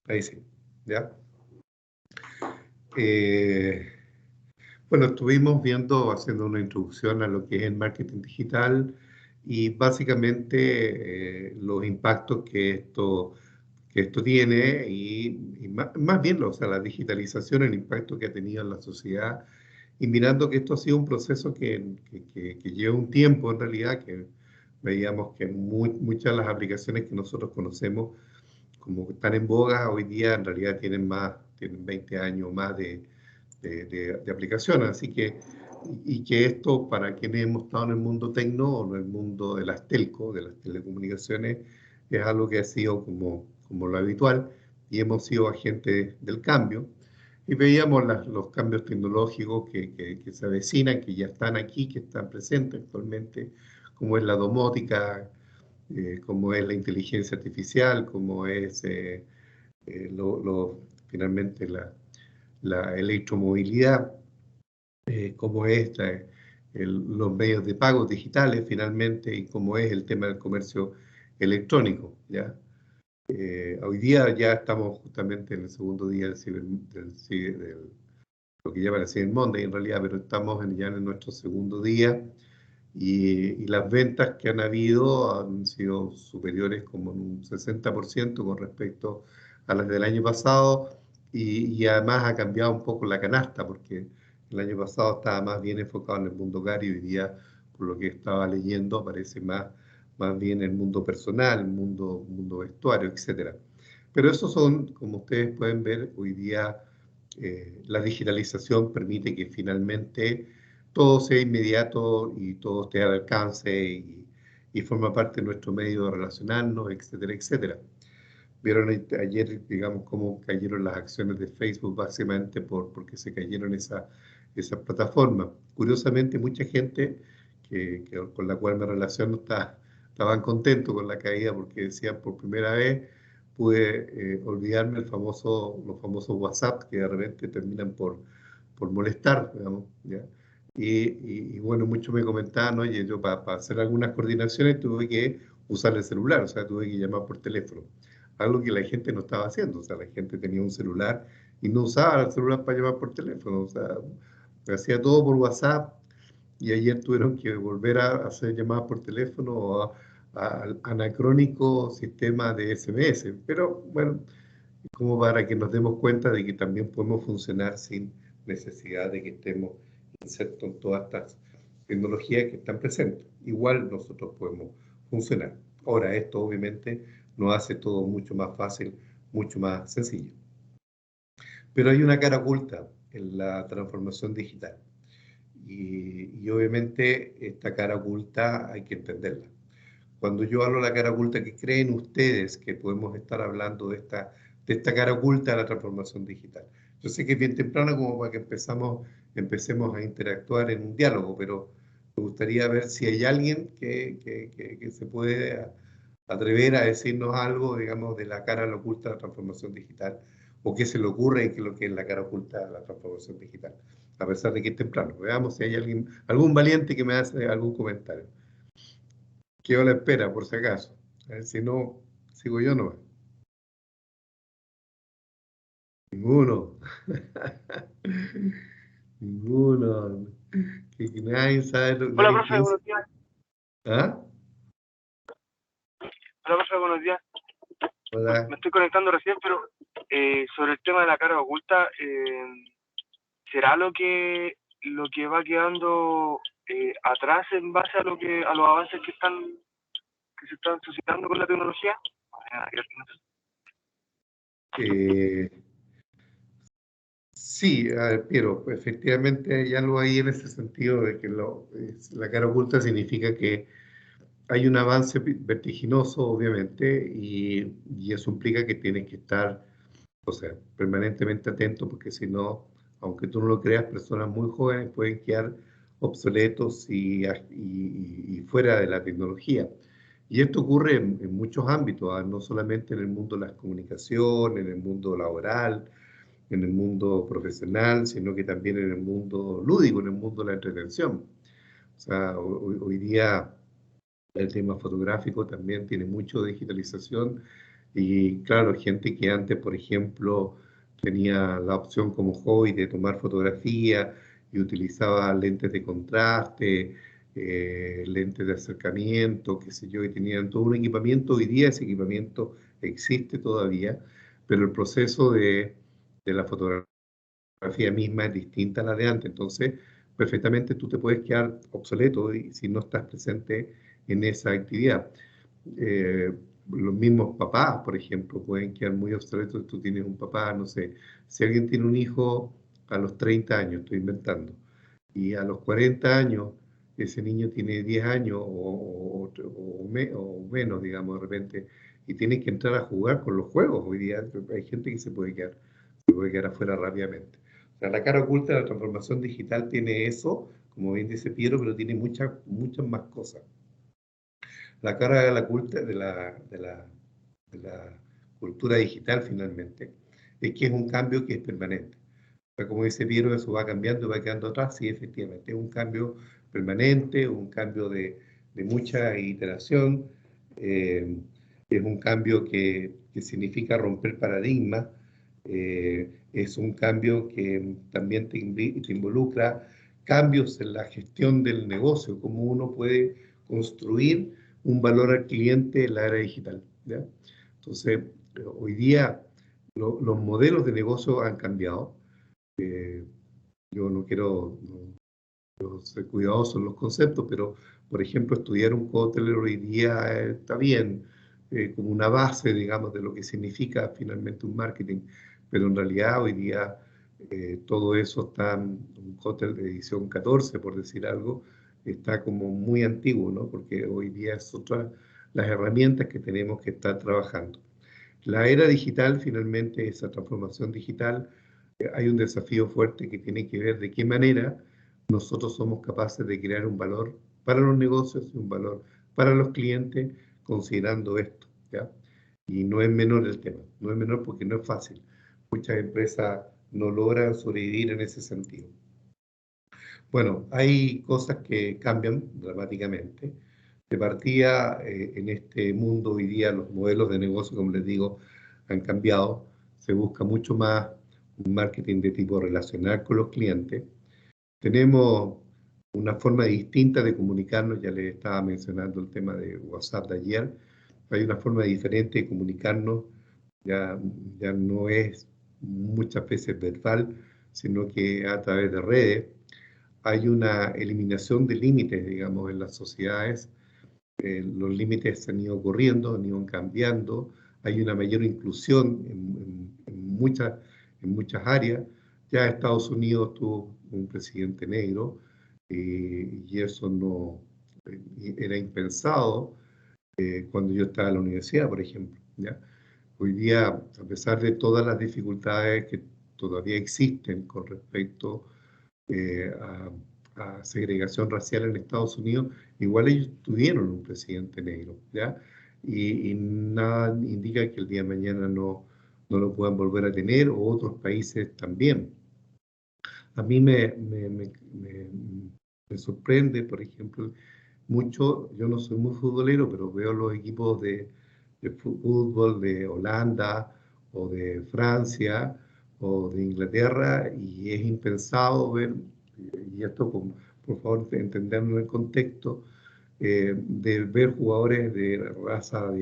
Ahí sí, ¿ya? Bueno, estuvimos haciendo una introducción a lo que es el marketing digital y básicamente los impactos que esto tiene y más bien, o sea, la digitalización, el impacto que ha tenido en la sociedad y mirando que esto ha sido un proceso que lleva un tiempo en realidad, que veíamos que muchas de las aplicaciones que nosotros conocemos como que están en boga hoy día en realidad tienen 20 años más de aplicación, así que, y que esto para quienes hemos estado en el mundo tecno o en el mundo de las telco, de las telecomunicaciones, es algo que ha sido como lo habitual y hemos sido agentes del cambio y veíamos los cambios tecnológicos que se avecinan, que ya están aquí, que están presentes actualmente, como es la domótica, como es la inteligencia artificial, como es finalmente la electromovilidad, cómo es los medios de pago digitales finalmente y cómo es el tema del comercio electrónico, ¿ya? Hoy día ya estamos justamente en el segundo día lo que llaman el Cyber Monday en realidad, pero estamos ya en nuestro segundo día y las ventas que han habido han sido superiores como en un 60% con respecto a las del año pasado y además ha cambiado un poco la canasta porque el año pasado estaba más bien enfocado en el mundo hogar y hoy día, por lo que estaba leyendo, aparece más bien el mundo personal, el mundo vestuario, etcétera. Pero esos son, como ustedes pueden ver, hoy día la digitalización permite que finalmente todo sea inmediato y todo esté al alcance y forma parte de nuestro medio de relacionarnos, etcétera, etcétera. Vieron ayer, digamos, cómo cayeron las acciones de Facebook básicamente porque se cayeron esas plataformas. Curiosamente, mucha gente con la cual me relaciono estaban contentos con la caída porque decían por primera vez pude olvidarme los famosos WhatsApp que de repente terminan por molestar, digamos, ¿ya? Y bueno, muchos me comentaban, oye, yo para hacer algunas coordinaciones tuve que usar el celular, o sea, tuve que llamar por teléfono, algo que la gente no estaba haciendo, o sea, la gente tenía un celular y no usaba el celular para llamar por teléfono, o sea, hacía todo por WhatsApp y ayer tuvieron que volver a hacer llamadas por teléfono o al anacrónico sistema de SMS, pero bueno, como para que nos demos cuenta de que también podemos funcionar sin necesidad de que estemos insertos en todas estas tecnologías que están presentes. Igual nosotros podemos funcionar. Ahora, esto obviamente nos hace todo mucho más fácil, mucho más sencillo. Pero hay una cara oculta en la transformación digital. Y obviamente esta cara oculta hay que entenderla. Cuando yo hablo de la cara oculta, ¿qué creen ustedes que podemos estar hablando de esta cara oculta de la transformación digital? Yo sé que es bien temprano como para que empecemos a interactuar en un diálogo, pero me gustaría ver si hay alguien que se puede atrever a decirnos algo, digamos, de la cara oculta de la transformación digital, o qué se le ocurre y qué es lo que es la cara oculta de la transformación digital, a pesar de que es temprano. Veamos si hay algún valiente que me hace algún comentario. Quedo a la espera, por si acaso. A ver si no, sigo yo nomás. Ninguno. Ninguno. Que nadie sabe, Hola, nadie profe, piensa. buenos días. ¿Ah? Hola, profe, buenos días. Hola. Me estoy conectando recién, pero sobre el tema de la cara oculta, ¿será lo que va quedando atrás en base a los avances que se están suscitando con la tecnología? Eh, sí, a ver, Piero, efectivamente hay algo ahí en ese sentido de que la cara oculta significa que hay un avance vertiginoso, obviamente, y eso implica que tienes que estar, o sea, permanentemente atento, porque si no, aunque tú no lo creas, personas muy jóvenes pueden quedar obsoletos y fuera de la tecnología. Y esto ocurre en muchos ámbitos, no solamente en el mundo de las comunicaciones, en el mundo laboral, en el mundo profesional, sino que también en el mundo lúdico, en el mundo de la entretención. O sea, hoy día el tema fotográfico también tiene mucho de digitalización Y claro, gente que antes, por ejemplo, tenía la opción como hobby de tomar fotografía y utilizaba lentes de contraste, lentes de acercamiento, qué sé yo, y tenían todo un equipamiento. Hoy día ese equipamiento existe todavía, pero el proceso de la fotografía misma es distinta a la de antes. Entonces, perfectamente tú te puedes quedar obsoleto si no estás presente en esa actividad. eh, los mismos papás, por ejemplo, pueden quedar muy obsoletos. Tú tienes un papá, no sé, si alguien tiene un hijo a los 30 años, estoy inventando, y a los 40 años ese niño tiene 10 años o menos, digamos, de repente, y tiene que entrar a jugar con los juegos. Hoy día hay gente que se puede quedar afuera rápidamente. O sea, la cara oculta de la transformación digital tiene eso, como bien dice Piero, pero tiene muchas más cosas. La cara de la, culta, de la cultura digital finalmente es que es un cambio que es permanente. O sea, como dice Piero, eso va cambiando y va quedando atrás. Sí, efectivamente, es un cambio permanente, un cambio de mucha iteración, eh, es un cambio que significa romper paradigmas, es un cambio que también te involucra cambios en la gestión del negocio, cómo uno puede construir un valor al cliente en la era digital. ¿Ya? Entonces, hoy día los modelos de negocio han cambiado. Eh, yo no quiero ser cuidadoso en los conceptos, pero por ejemplo, estudiar un cóctel hoy día está bien, como una base, digamos, de lo que significa finalmente un marketing, pero en realidad hoy día todo eso está, un cóctel de edición 14, por decir algo, está como muy antiguo, ¿no? Porque hoy día es otra las herramientas que tenemos que estar trabajando. La era digital, finalmente, esa transformación digital, hay un desafío fuerte que tiene que ver de qué manera nosotros somos capaces de crear un valor para los negocios y un valor para los clientes considerando esto, ¿ya? Y no es menor el tema, no es menor porque no es fácil. Muchas empresas no logran sobrevivir en ese sentido. Bueno, hay cosas que cambian dramáticamente. De partida, en este mundo hoy día los modelos de negocio, como les digo, han cambiado. Se busca mucho más un marketing de tipo relacional con los clientes. Tenemos una forma distinta de comunicarnos, ya les estaba mencionando el tema de WhatsApp de ayer. Hay una forma diferente de comunicarnos, ya, ya no es muchas veces verbal, sino que a través de redes. Hay una eliminación de límites, digamos, en las sociedades. Los límites se han ido corriendo, han ido cambiando. Hay una mayor inclusión en muchas áreas. Ya Estados Unidos tuvo un presidente negro, y eso no era impensado cuando yo estaba en la universidad, por ejemplo. ¿Ya? Hoy día, a pesar de todas las dificultades que todavía existen con respecto eh, a, a segregación racial en Estados Unidos, igual ellos tuvieron un presidente negro, ¿ya? Y nada indica que el día de mañana no lo puedan volver a tener, o otros países también. A mí me sorprende, por ejemplo, mucho, yo no soy muy futbolero, pero veo los equipos de fútbol de Holanda o de Francia o de Inglaterra, y es impensado ver, y esto por favor entenderlo en el contexto, de ver jugadores de raza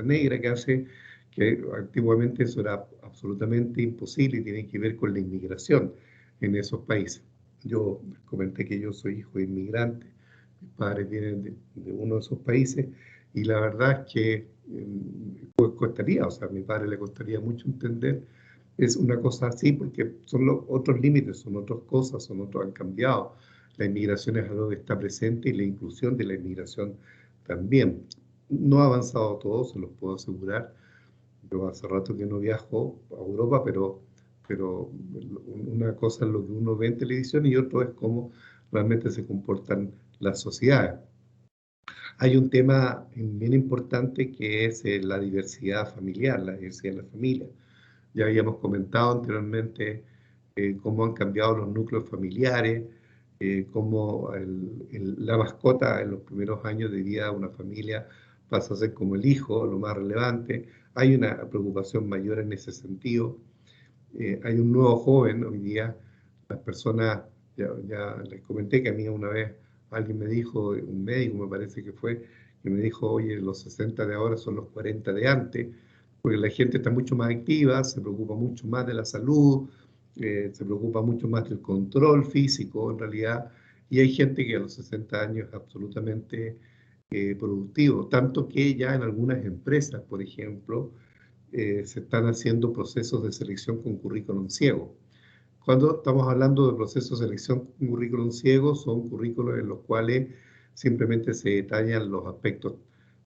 negra, que antiguamente eso era absolutamente imposible y tiene que ver con la inmigración en esos países. Yo comenté que yo soy hijo de inmigrante, mis padres vienen de uno de esos países, y la verdad es que pues costaría, o sea, a mi padre le costaría mucho entender es una cosa así, porque son los otros límites, son otras cosas, son otros, han cambiado. La inmigración es algo que está presente, y la inclusión de la inmigración también. No ha avanzado todo, se los puedo asegurar. Yo hace rato que no viajo a Europa, pero una cosa es lo que uno ve en televisión y otro es cómo realmente se comportan las sociedades. Hay un tema bien importante que es la diversidad familiar, la diversidad de la familia. Ya habíamos comentado anteriormente cómo han cambiado los núcleos familiares, cómo la mascota en los primeros años de vida de una familia pasa a ser como el hijo, lo más relevante. hay una preocupación mayor en ese sentido. Hay un nuevo joven hoy día, las personas, ya les comenté que a mí una vez alguien me dijo, un médico me parece que fue, que me dijo, oye, los 60 de ahora son los 40 de antes, porque la gente está mucho más activa, se preocupa mucho más de la salud, se preocupa mucho más del control físico en realidad, y hay gente que a los 60 años es absolutamente productivo, tanto que ya en algunas empresas, por ejemplo, se están haciendo procesos de selección con currículum ciego. Cuando estamos hablando de procesos de selección con currículum ciego, son currículos en los cuales simplemente se detallan los aspectos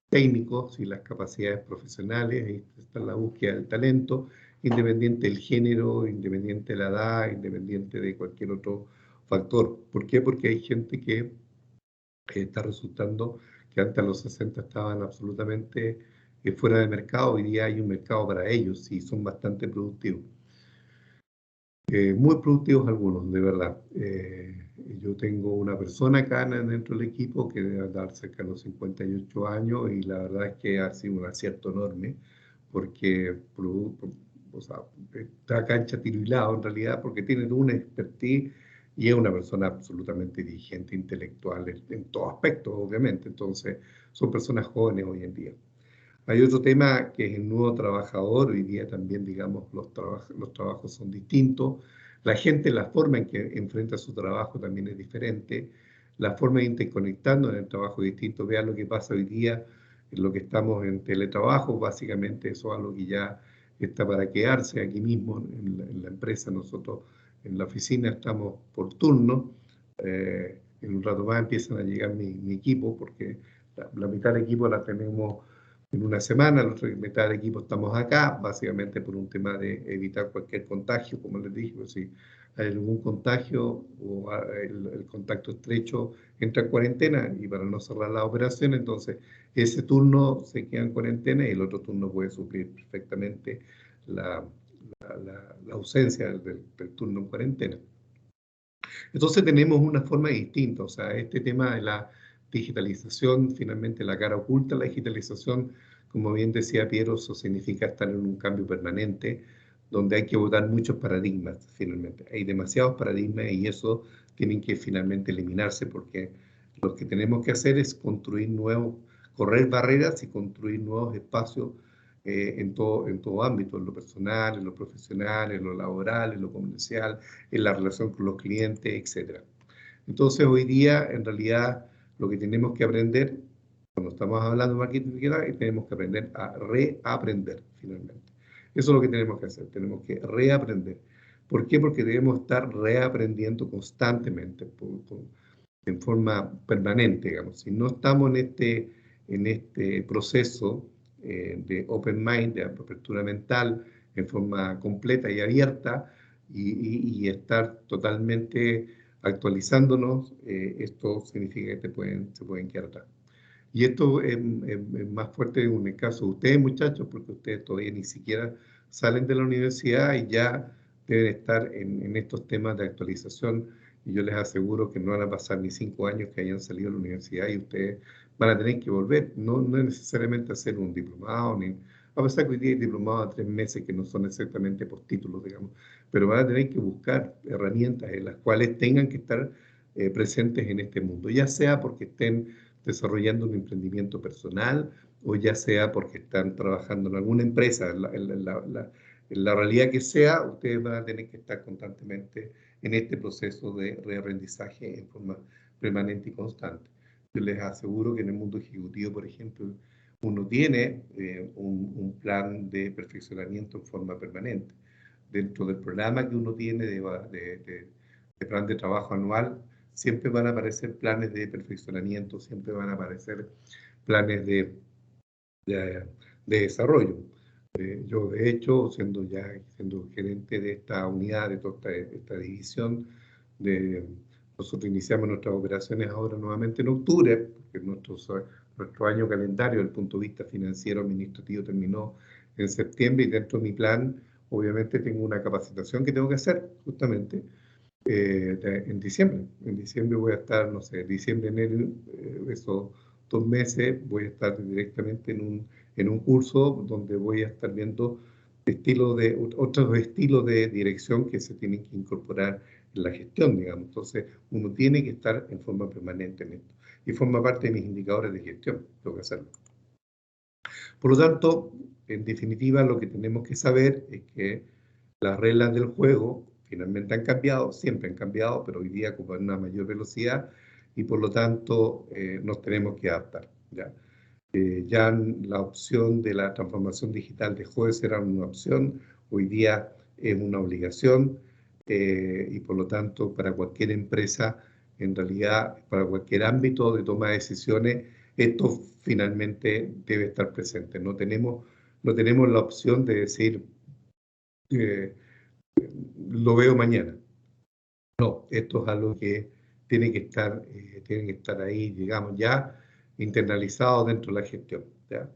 técnicos y las capacidades profesionales, ahí está la búsqueda del talento, independiente del género, independiente de la edad, independiente de cualquier otro factor. ¿Por qué? Porque hay gente que está resultando que antes a los 60 estaban absolutamente fuera de mercado, hoy día hay un mercado para ellos y son bastante productivos. Muy productivos algunos, de verdad. Yo tengo una persona acá dentro del equipo que debe andar cerca de los 58 años y la verdad es que ha sido un acierto enorme porque o sea, está cancha tiro y lado en realidad porque tiene una expertise y es una persona absolutamente dirigente, intelectual en todo aspecto, obviamente. Entonces, son personas jóvenes hoy en día. Hay otro tema que es el nuevo trabajador. Hoy día también, digamos, los trabajos son distintos. La gente, la forma en que enfrenta su trabajo también es diferente. La forma de interconectarnos en el trabajo es distinto. Vean lo que pasa hoy día, en lo que estamos en teletrabajo. Básicamente eso es algo que ya está para quedarse aquí mismo en la empresa. Nosotros en la oficina estamos por turno. En un rato más empiezan a llegar mi equipo porque la mitad del equipo la tenemos en una semana, la otra mitad del equipo estamos acá, básicamente por un tema de evitar cualquier contagio, como les dije, pues si hay algún contagio o el contacto estrecho entra en cuarentena y para no cerrar la operación, entonces ese turno se queda en cuarentena y el otro turno puede suplir perfectamente la, la ausencia del turno en cuarentena. Entonces tenemos una forma distinta, o sea, este tema de la digitalización, finalmente la cara oculta de la digitalización, como bien decía Piero, eso significa estar en un cambio permanente, donde hay que botar muchos paradigmas, finalmente. Hay demasiados paradigmas y eso tienen que finalmente eliminarse porque lo que tenemos que hacer es construir nuevos, correr barreras y construir nuevos espacios en todo ámbito, en lo personal, en lo profesional, en lo laboral, en lo comercial, en la relación con los clientes, etc. Entonces, hoy día, en realidad, lo que tenemos que aprender, cuando estamos hablando de marketing digital, tenemos que aprender a reaprender, finalmente. Eso es lo que tenemos que hacer, tenemos que reaprender. ¿Por qué? Porque debemos estar reaprendiendo constantemente, en forma permanente, digamos. Si no estamos en este proceso de open mind, de apertura mental, en forma completa y abierta, y estar totalmente actualizándonos, esto significa que se pueden quedar atrás. Y esto es más fuerte en el caso de ustedes, muchachos, porque ustedes todavía ni siquiera salen de la universidad y ya deben estar en estos temas de actualización. Y yo les aseguro que no van a pasar ni 5 años que hayan salido de la universidad y ustedes van a tener que volver. No, no es necesariamente hacer un diplomado, a pesar que hoy día hay diplomados a 3 meses que no son exactamente por títulos, digamos, pero van a tener que buscar herramientas en las cuales tengan que estar presentes en este mundo, ya sea porque estén desarrollando un emprendimiento personal o ya sea porque están trabajando en alguna empresa, en la realidad que sea, ustedes van a tener que estar constantemente en este proceso de reaprendizaje en forma permanente y constante. Yo les aseguro que en el mundo ejecutivo, por ejemplo, uno tiene un plan de perfeccionamiento en forma permanente. Dentro del programa que uno tiene de plan de trabajo anual, siempre van a aparecer planes de perfeccionamiento, siempre van a aparecer planes de, de desarrollo. Yo, de hecho, siendo gerente de esta unidad, de toda esta división, nosotros iniciamos nuestras operaciones ahora nuevamente en octubre, porque nuestro año calendario, desde el punto de vista financiero administrativo, terminó en septiembre y dentro de mi plan, obviamente, tengo una capacitación que tengo que hacer, justamente, en diciembre. En diciembre voy a estar, no sé, diciembre, enero, eso 2 meses voy a estar directamente en un curso donde voy a estar viendo otros estilos de dirección que se tienen que incorporar en la gestión, digamos. Entonces, uno tiene que estar en forma permanente en esto. Y forma parte de mis indicadores de gestión, tengo que hacerlo. Por lo tanto, en definitiva, lo que tenemos que saber es que las reglas del juego finalmente han cambiado, siempre han cambiado, pero hoy día con una mayor velocidad y por lo tanto nos tenemos que adaptar. Ya la opción de la transformación digital dejó de ser una opción, hoy día es una obligación y por lo tanto para cualquier empresa, en realidad para cualquier ámbito de toma de decisiones, esto finalmente debe estar presente. No tenemos la opción de decir eh, lo veo mañana. No, esto es algo que tiene que estar ahí, digamos, ya internalizado dentro de la gestión. ¿Ya?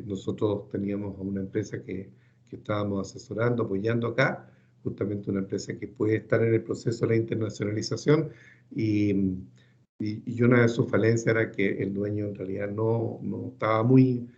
Nosotros teníamos a una empresa que estábamos asesorando, apoyando acá, justamente una empresa que puede estar en el proceso de la internacionalización y una de sus falencias era que el dueño en realidad no estaba muy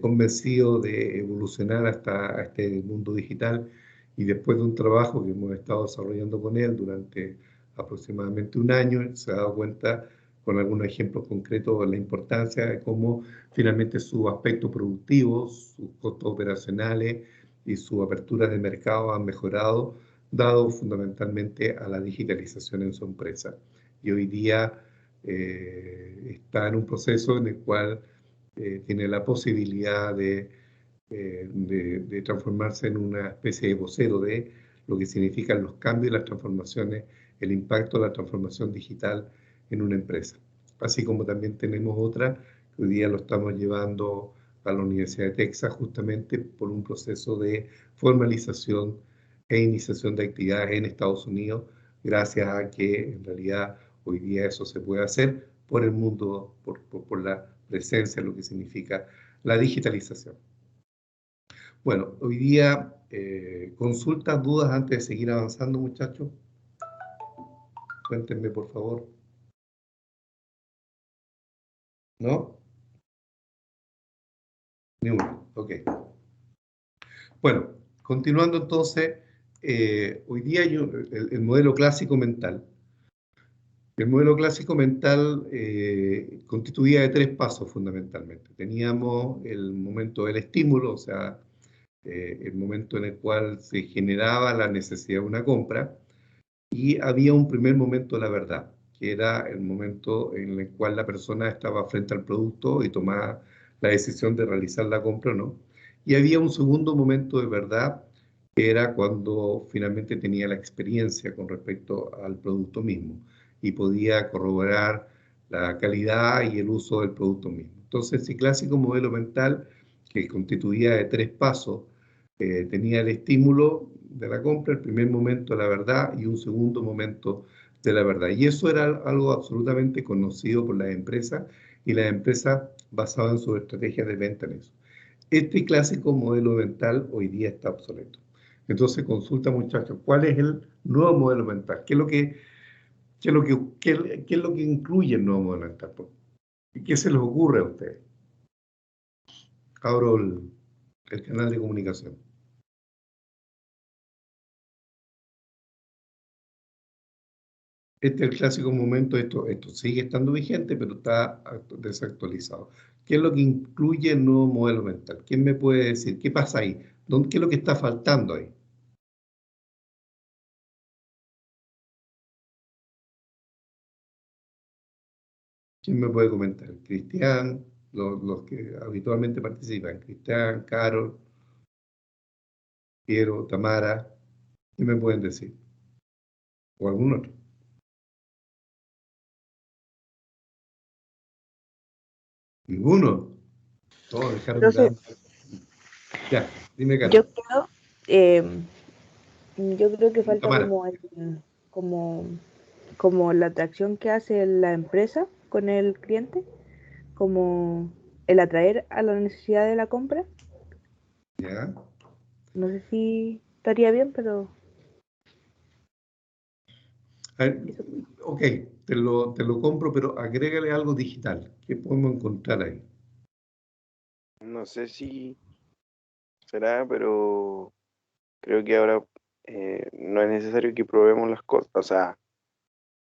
convencido de evolucionar hasta este mundo digital y después de un trabajo que hemos estado desarrollando con él durante aproximadamente un año, se ha dado cuenta con algunos ejemplos concretos de la importancia de cómo finalmente sus aspectos productivos, sus costos operacionales y su apertura de mercado han mejorado, dado fundamentalmente a la digitalización en su empresa. Y hoy día está en un proceso en el cual tiene la posibilidad de transformarse en una especie de vocero de lo que significan los cambios y las transformaciones, el impacto de la transformación digital en una empresa. Así como también tenemos otra que hoy día lo estamos llevando a la Universidad de Texas justamente por un proceso de formalización e iniciación de actividades en Estados Unidos, gracias a que en realidad hoy día eso se puede hacer por el mundo, por la presencia, lo que significa la digitalización. Bueno, hoy día, consultas, dudas antes de seguir avanzando, muchachos. Cuéntenme, por favor. ¿No? Ni una. Ok. Bueno, continuando entonces, hoy día el modelo clásico mental. El modelo clásico mental constituía de 3 pasos fundamentalmente. Teníamos el momento del estímulo, o sea, el momento en el cual se generaba la necesidad de una compra, y había un primer momento de la verdad, que era el momento en el cual la persona estaba frente al producto y tomaba la decisión de realizar la compra o no. Y había un segundo momento de verdad, que era cuando finalmente tenía la experiencia con respecto al producto mismo y podía corroborar la calidad y el uso del producto mismo. Entonces, ese clásico modelo mental, que constituía de 3 pasos, tenía el estímulo de la compra, el primer momento de la verdad y un segundo momento de la verdad. Y eso era algo absolutamente conocido por las empresas y las empresas basaban en sus estrategias de venta en eso. Este clásico modelo mental hoy día está obsoleto. Entonces consulta, muchachos, ¿cuál es el nuevo modelo mental? ¿Qué es lo que incluye el nuevo modelo mental? ¿Qué se les ocurre a ustedes? Abro el canal de comunicación. Este es el clásico momento, esto sigue estando vigente, pero está desactualizado. ¿Qué es lo que incluye el nuevo modelo mental? ¿Quién me puede decir? ¿Qué pasa ahí? ¿Qué es lo que está faltando ahí? ¿Quién me puede comentar? Cristian, los que habitualmente participan. Cristian, Carol, Piero, Tamara. ¿Qué me pueden decir? ¿O algún otro? ¿Ninguno? Todos dejaron de dar. Entonces, Ya, dime, yo Carol. creo, yo creo que falta Tamara. como, como la atracción que hace la empresa con el cliente, como el atraer a la necesidad de la compra. Ya. No sé si estaría bien, pero A ver, ok, te lo compro, pero agrégale algo digital. ¿Qué podemos encontrar ahí? No sé si será, pero creo que ahora no es necesario que probemos las cosas. O sea,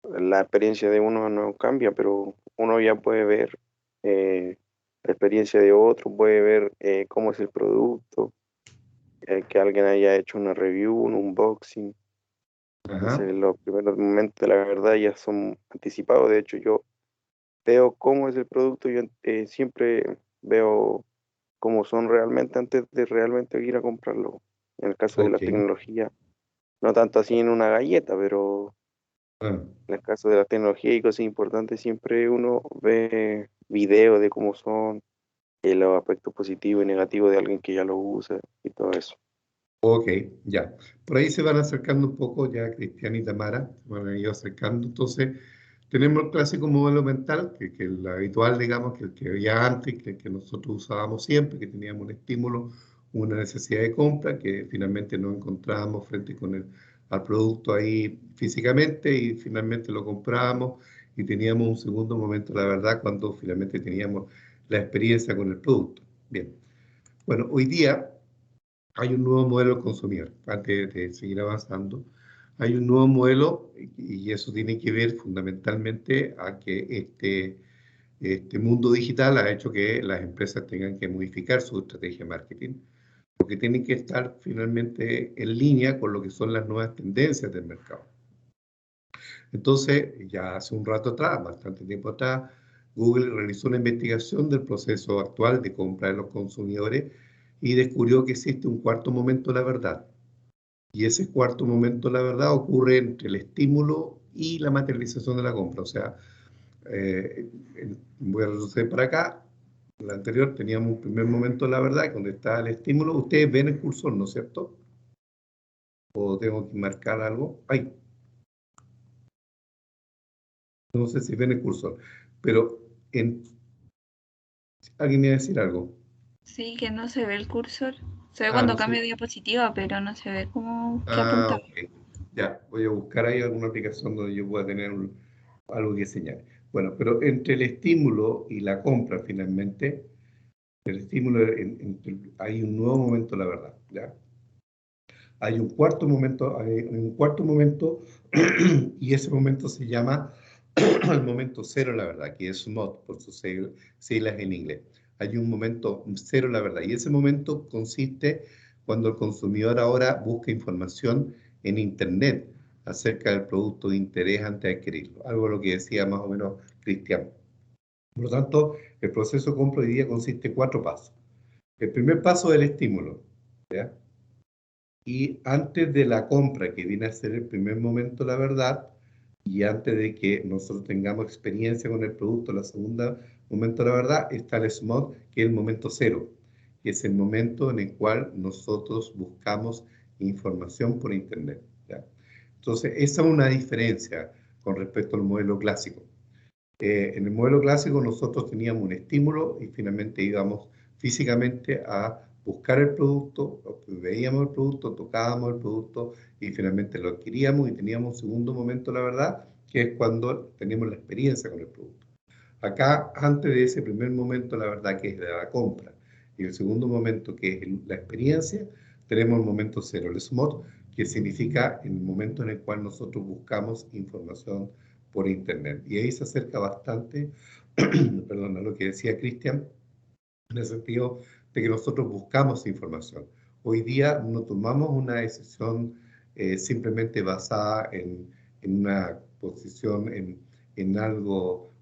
la experiencia de uno no cambia, pero uno ya puede ver la experiencia de otro, puede ver cómo es el producto, que alguien haya hecho una review, un unboxing. Ajá, Entonces, los primeros momentos, la verdad, ya son anticipados. De hecho, yo veo cómo es el producto, yo siempre veo cómo son realmente antes de realmente ir a comprarlo. En el caso de la ok. tecnología, no tanto así en una galleta, pero Ah, en el caso de la tecnología y cosas importantes, siempre uno ve videos de cómo son, los aspectos positivos y negativos de alguien que ya lo usa y todo eso. ok, ya. Por ahí se van acercando un poco ya Cristian y Tamara, se van a ir acercando. Entonces, tenemos el clásico modelo mental, que es el habitual, digamos, que el que había antes, que nosotros usábamos siempre, que teníamos un estímulo, una necesidad de compra, que finalmente nos encontrábamos frente al producto ahí físicamente y finalmente lo comprábamos y teníamos un segundo momento, la verdad, cuando finalmente teníamos la experiencia con el producto. Bien, bueno, hoy día hay un nuevo modelo del consumidor. Antes de seguir avanzando, hay un nuevo modelo y eso tiene que ver fundamentalmente a que este mundo digital ha hecho que las empresas tengan que modificar su estrategia de marketing, porque tienen que estar finalmente en línea con lo que son las nuevas tendencias del mercado. Entonces, ya hace un rato atrás, bastante tiempo atrás, Google realizó una investigación del proceso actual de compra de los consumidores y descubrió que existe un cuarto momento de la verdad. Y ese cuarto momento, la verdad, ocurre entre el estímulo y la materialización de la compra. O sea, eh, voy a retroceder para acá. En la anterior teníamos un primer momento, la verdad, donde está el estímulo. Ustedes ven el cursor, ¿no es cierto? O tengo que marcar algo. Ay, no sé si ven el cursor. Pero en, alguien me iba a decir algo. Sí, que no se ve el cursor. Se ve Ah, cuando no sé. cambia de diapositiva, pero no se ve como que Ah, apunta. ok. Ya, voy a buscar ahí alguna aplicación donde yo pueda tener algo que señale. Bueno, pero entre el estímulo y la compra, finalmente, el estímulo, hay un nuevo momento, la verdad, ¿ya? Hay un cuarto momento, y ese momento se llama el momento cero, la verdad, que es MOD, por sus siglas en inglés. Hay un momento cero, la verdad, y ese momento consiste cuando el consumidor ahora busca información en Internet acerca del producto de interés antes de adquirirlo, algo de lo que decía más o menos Cristian. Por lo tanto, el proceso de compra hoy día consiste en 4 pasos. El primer paso es el estímulo, ¿ya? Y antes de la compra, que viene a ser el primer momento, la verdad, y antes de que nosotros tengamos experiencia con el producto, la segunda momento, la verdad, está el SMOD, que es el momento cero, que es el momento en el cual nosotros buscamos información por Internet, ¿ya? Entonces, esa es una diferencia con respecto al modelo clásico. En el modelo clásico nosotros teníamos un estímulo y finalmente íbamos físicamente a buscar el producto, veíamos el producto, tocábamos el producto y finalmente lo adquiríamos y teníamos un segundo momento, la verdad, que es cuando tenemos la experiencia con el producto. Acá, antes de ese primer momento, la verdad que es de la compra, y el segundo momento, que es la experiencia, tenemos el momento cero, el SMOT, que significa el momento en el cual nosotros buscamos información por Internet. Y ahí se acerca bastante, perdón, a lo que decía Cristian, en el sentido de que nosotros buscamos información. Hoy día no tomamos una decisión simplemente basada en una posición, en algo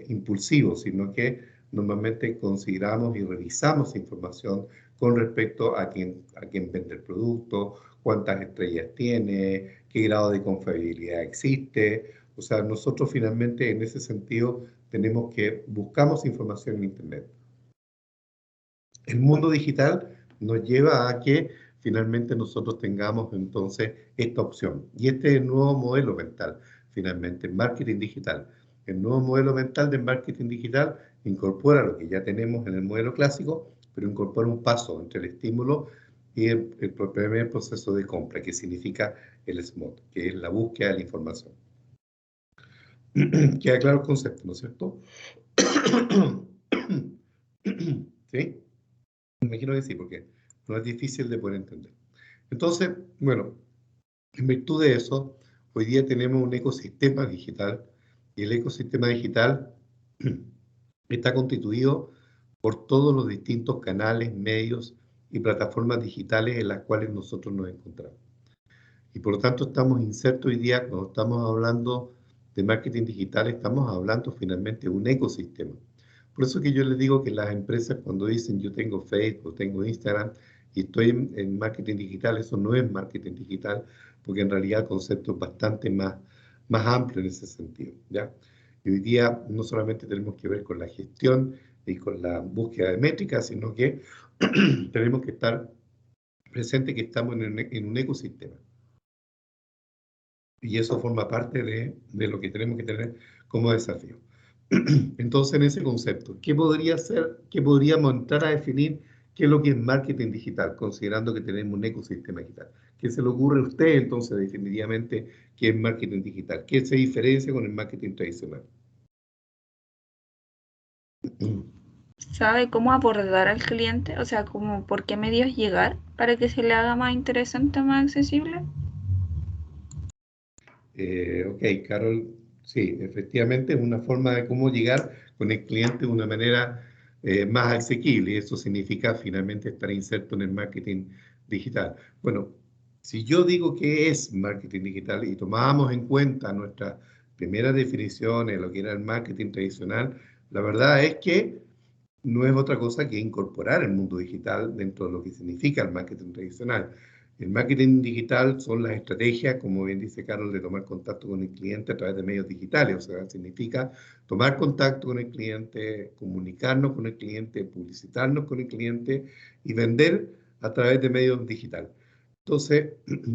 impulsivo, sino que normalmente consideramos y revisamos información con respecto a quién vende el producto, cuántas estrellas tiene, qué grado de confiabilidad existe. O sea, nosotros finalmente en ese sentido tenemos que buscamos información en Internet. El mundo digital nos lleva a que finalmente nosotros tengamos entonces esta opción. Y este es el nuevo modelo mental, finalmente, en marketing digital. El nuevo modelo mental de marketing digital incorpora lo que ya tenemos en el modelo clásico, pero incorpora un paso entre el estímulo y el primer proceso de compra, que significa el SMOT, que es la búsqueda de la información. Queda claro el concepto, ¿no es cierto? ¿Sí? Me imagino que sí, porque no es difícil de poder entender. Entonces, bueno, en virtud de eso, hoy día tenemos un ecosistema digital y el ecosistema digital está constituido por todos los distintos canales, medios y plataformas digitales en las cuales nosotros nos encontramos. Y por lo tanto estamos insertos hoy día, cuando estamos hablando de marketing digital, estamos hablando finalmente de un ecosistema. Por eso que yo les digo que las empresas cuando dicen yo tengo Facebook, tengo Instagram y estoy en marketing digital, eso no es marketing digital, porque en realidad el concepto es bastante más amplio en ese sentido, ¿ya? Y hoy día no solamente tenemos que ver con la gestión y con la búsqueda de métricas, sino que tenemos que estar presentes que estamos en un ecosistema. Y eso forma parte de lo que tenemos que tener como desafío. Entonces, en ese concepto, ¿qué podría ser, qué podríamos entrar a definir qué es lo que es marketing digital, considerando que tenemos un ecosistema digital? ¿Qué se le ocurre a usted entonces definitivamente qué es marketing digital? ¿Qué se diferencia con el marketing tradicional? ¿Sabe cómo abordar al cliente? O sea, como por qué medios llegar para que se le haga más interesante, más accesible. Ok, Carol, sí, efectivamente es una forma de cómo llegar con el cliente de una manera más asequible y eso significa finalmente estar inserto en el marketing digital. Bueno, si yo digo qué es marketing digital y tomábamos en cuenta nuestras primeras definiciones, lo que era el marketing tradicional, la verdad es que no es otra cosa que incorporar el mundo digital dentro de lo que significa el marketing tradicional. El marketing digital son las estrategias, como bien dice Carol, de tomar contacto con el cliente a través de medios digitales. O sea, significa tomar contacto con el cliente, comunicarnos con el cliente, publicitarnos con el cliente y vender a través de medios digitales. Entonces,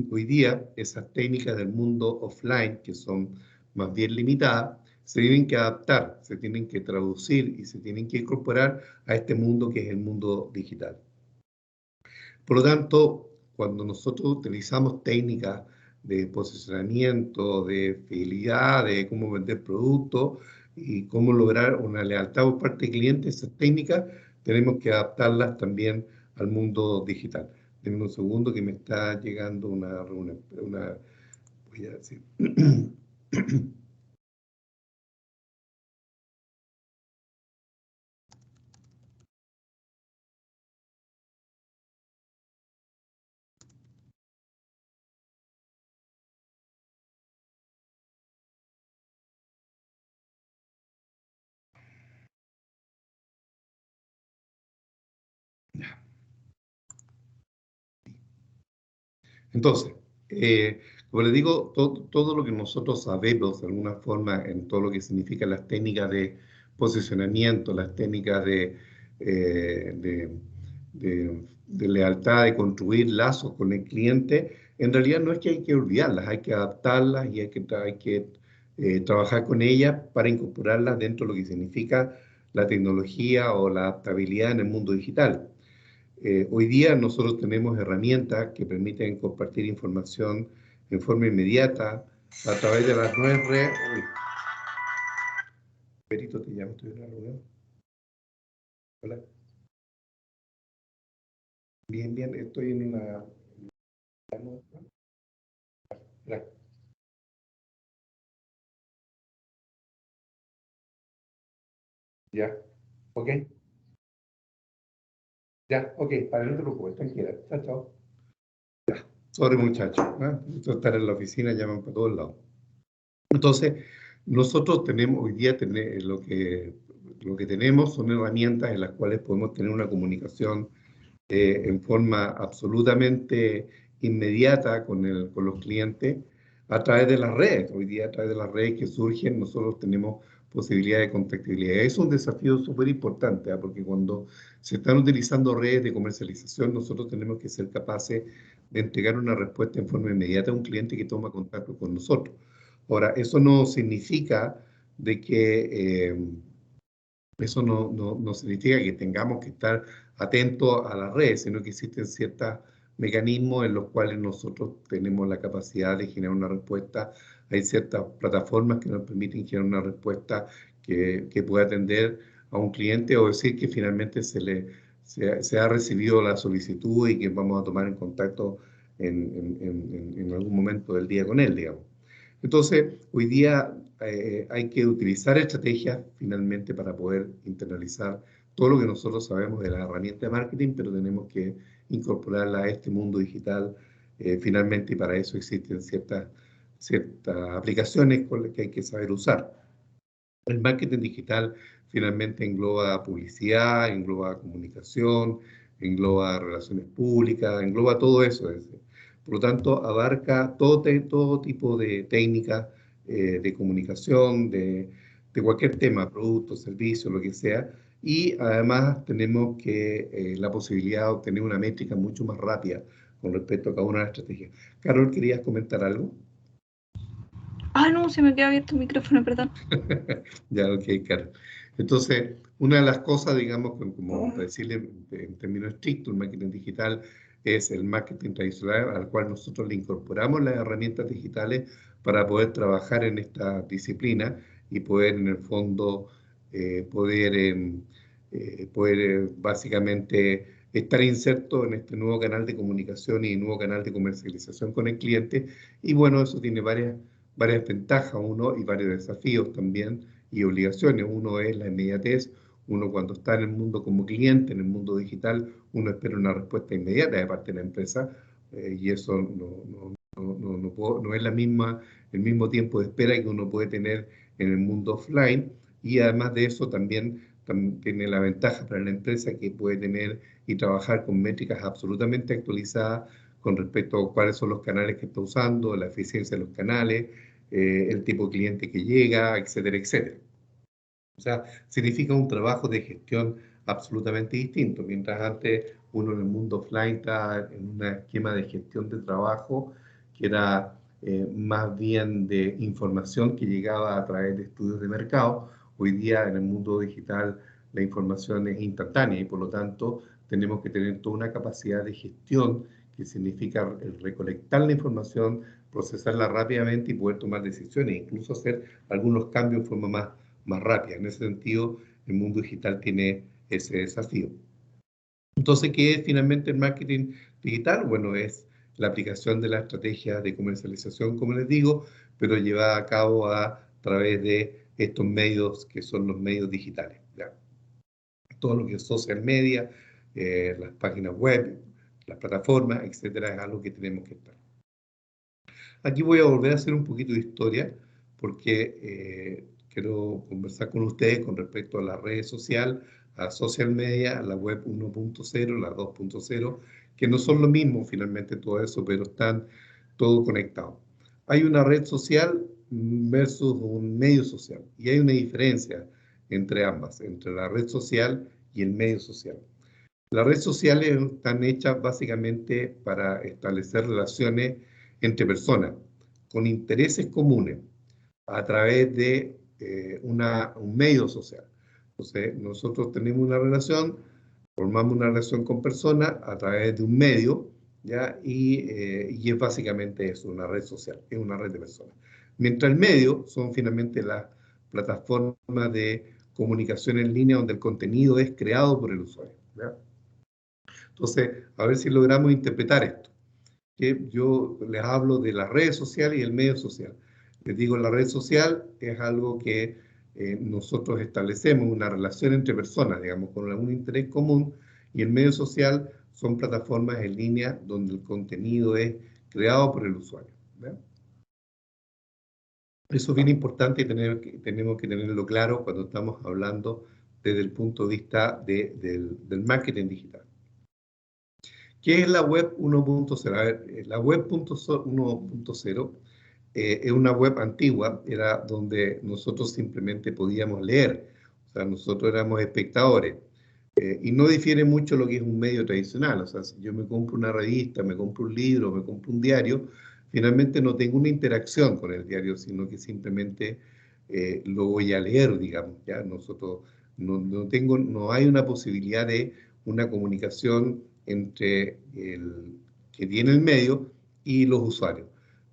hoy día esas técnicas del mundo offline, que son más bien limitadas, se tienen que adaptar, se tienen que traducir y se tienen que incorporar a este mundo que es el mundo digital. Por lo tanto, cuando nosotros utilizamos técnicas de posicionamiento, de fidelidad, de cómo vender productos y cómo lograr una lealtad por parte del cliente, esas técnicas tenemos que adaptarlas también al mundo digital. Denme un segundo que me está llegando una voy a decir. Entonces, como les digo, todo lo que nosotros sabemos de alguna forma en todo lo que significa las técnicas de posicionamiento, las técnicas eh, de, de lealtad, de construir lazos con el cliente, en realidad no es que hay que olvidarlas, hay que adaptarlas y hay que trabajar con ellas para incorporarlas dentro de lo que significa la tecnología o la adaptabilidad en el mundo digital. Hoy día nosotros tenemos herramientas que permiten compartir información en forma inmediata a través de las nuevas redes. Uy, Perito, te llamo, estoy en una reunión. Hola. Bien, bien, estoy en una... Ya, ya, ok, ya, ok, para no te preocupes, tranquila, chao, chao. Sorry muchachos, ¿eh? Esto estar en la oficina, llaman por todos lados. Entonces, nosotros tenemos, hoy día lo que tenemos son herramientas en las cuales podemos tener una comunicación en forma absolutamente inmediata con los clientes a través de las redes. Hoy día a través de las redes que surgen nosotros tenemos posibilidad de contactabilidad. Es un desafío súper importante, ¿eh? Porque cuando se están utilizando redes de comercialización, nosotros tenemos que ser capaces de entregar una respuesta en forma inmediata a un cliente que toma contacto con nosotros. Ahora, eso no significa de que eso no significa que tengamos que estar atentos a las redes, sino que existen ciertos mecanismos en los cuales nosotros tenemos la capacidad de generar una respuesta hay ciertas plataformas que nos permiten generar una respuesta que pueda atender a un cliente o decir que finalmente se ha recibido la solicitud y que vamos a tomar en contacto en algún momento del día con él, digamos. Entonces, hoy día hay que utilizar estrategias finalmente para poder internalizar todo lo que nosotros sabemos de la herramienta de marketing, pero tenemos que incorporarla a este mundo digital finalmente, y para eso existen ciertas aplicaciones con las que hay que saber usar. El marketing digital finalmente engloba publicidad, engloba comunicación, engloba relaciones públicas, engloba todo eso. Por lo tanto, abarca todo tipo de técnicas de comunicación, de cualquier tema, producto, servicio, lo que sea. Y además tenemos la posibilidad de obtener una métrica mucho más rápida con respecto a cada una de las estrategias. Carol, ¿querías comentar algo? Ah, no, se me quedó abierto el micrófono, perdón. Ya, ok, Carol. Entonces, una de las cosas, digamos, como para decirle en términos estrictos, el marketing digital es el marketing tradicional al cual nosotros le incorporamos las herramientas digitales para poder trabajar en esta disciplina y poder, en el fondo, básicamente estar inserto en este nuevo canal de comunicación y nuevo canal de comercialización con el cliente. Y bueno, eso tiene varias ventajas, y varios desafíos también y obligaciones. Uno es la inmediatez. Uno, cuando está en el mundo como cliente, en el mundo digital, uno espera una respuesta inmediata de parte de la empresa, y eso no es el mismo tiempo de espera que uno puede tener en el mundo offline. Y además de eso también tiene la ventaja para la empresa que puede tener y trabajar con métricas absolutamente actualizadas con respecto a cuáles son los canales que está usando, la eficiencia de los canales, el tipo de cliente que llega, etcétera, etcétera. O sea, significa un trabajo de gestión absolutamente distinto. Mientras antes uno en el mundo offline estaba en un esquema de gestión de trabajo que era más bien de información que llegaba a través de estudios de mercado, hoy día en el mundo digital la información es instantánea y por lo tanto tenemos que tener toda una capacidad de gestión que significa el recolectar la información, procesarla rápidamente y poder tomar decisiones, incluso hacer algunos cambios en forma más rápida. En ese sentido, el mundo digital tiene ese desafío. Entonces, ¿qué es finalmente el marketing digital? Bueno, es la aplicación de la estrategia de comercialización, como les digo, pero llevada a cabo a través de estos medios que son los medios digitales, ¿ya? Todo lo que es social media, las páginas web, las plataformas, etcétera, es algo que tenemos que estar. Aquí voy a volver a hacer un poquito de historia porque quiero conversar con ustedes con respecto a la red social, a social media, a la web 1.0, la 2.0, que no son lo mismo finalmente todo eso, pero están todo conectado. Hay una red social versus un medio social y hay una diferencia entre ambas, entre la red social y el medio social. Las redes sociales están hechas básicamente para establecer relaciones entre personas con intereses comunes a través de un medio social. Entonces, nosotros tenemos una relación, formamos una relación con personas a través de un medio, ¿ya? Y es básicamente eso, una red social, es una red de personas. Mientras el medio son finalmente las plataformas de comunicación en línea donde el contenido es creado por el usuario, ¿ya? Entonces, a ver si logramos interpretar esto. Que yo les hablo de las redes sociales y el medio social. Les digo, la red social es algo que nosotros establecemos, una relación entre personas, digamos, con algún interés común, y el medio social son plataformas en línea donde el contenido es creado por el usuario, ¿verdad? Eso es bien importante y tenemos que tenerlo claro cuando estamos hablando desde el punto de vista del marketing digital. ¿Qué es la web 1.0? A ver, la web 1.0 es una web antigua, era donde nosotros simplemente podíamos leer, o sea, nosotros éramos espectadores, y no difiere mucho lo que es un medio tradicional, o sea, si yo me compro una revista, me compro un libro, me compro un diario, finalmente no tengo una interacción con el diario, sino que simplemente lo voy a leer, digamos, ya nosotros no hay una posibilidad de una comunicación entre el que tiene el medio y los usuarios.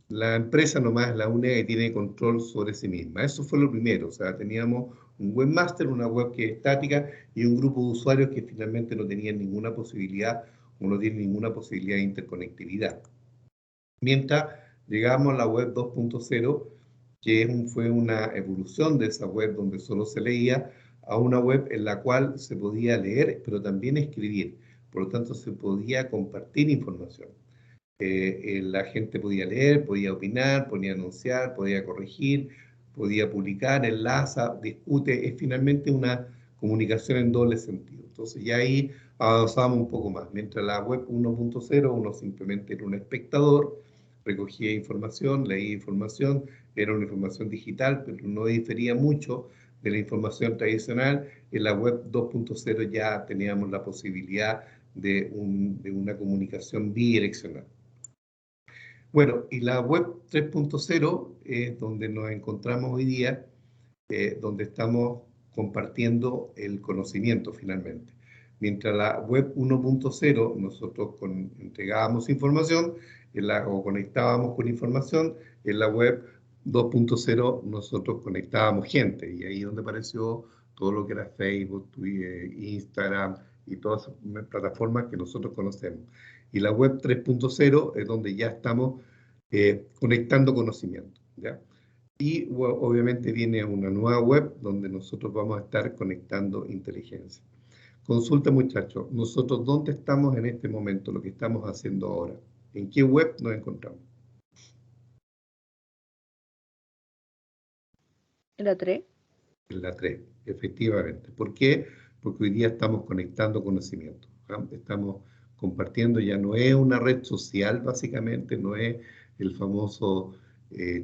la empresa nomás es la única que tiene control sobre sí misma. Eso fue lo primero, o sea, teníamos un webmaster, una web que es estática y un grupo de usuarios que finalmente no tenían ninguna posibilidad o no tienen ninguna posibilidad de interconectividad. Mientras llegamos a la web 2.0, que fue una evolución de esa web donde solo se leía, a una web en la cual se podía leer, pero también escribir. Por lo tanto, se podía compartir información. La gente podía leer, podía opinar, podía anunciar, podía corregir, podía publicar, enlaza, discute. Es finalmente una comunicación en doble sentido. Entonces ya ahí avanzamos un poco más. Mientras la web 1.0 uno simplemente era un espectador, recogía información, leía información, era una información digital, pero no difería mucho de la información tradicional. En la web 2.0 ya teníamos la posibilidad de una comunicación bidireccional. Bueno, y la web 3.0 es donde nos encontramos hoy día, donde estamos compartiendo el conocimiento finalmente. Mientras la web 1.0 nosotros entregábamos información o conectábamos con información, en la web 2.0 nosotros conectábamos gente, y ahí es donde apareció todo lo que era Facebook, Twitter, Instagram y todas esas plataformas que nosotros conocemos. Y la web 3.0 es donde ya estamos conectando conocimiento, ¿ya? Y obviamente viene una nueva web donde nosotros vamos a estar conectando inteligencia. Consulta, muchachos, nosotros dónde estamos en este momento, lo que estamos haciendo ahora. ¿En qué web nos encontramos? ¿La 3? En la 3, efectivamente. ¿Por qué? Porque hoy día estamos conectando conocimiento, ¿ah? Estamos compartiendo, ya no es una red social básicamente, no es el famoso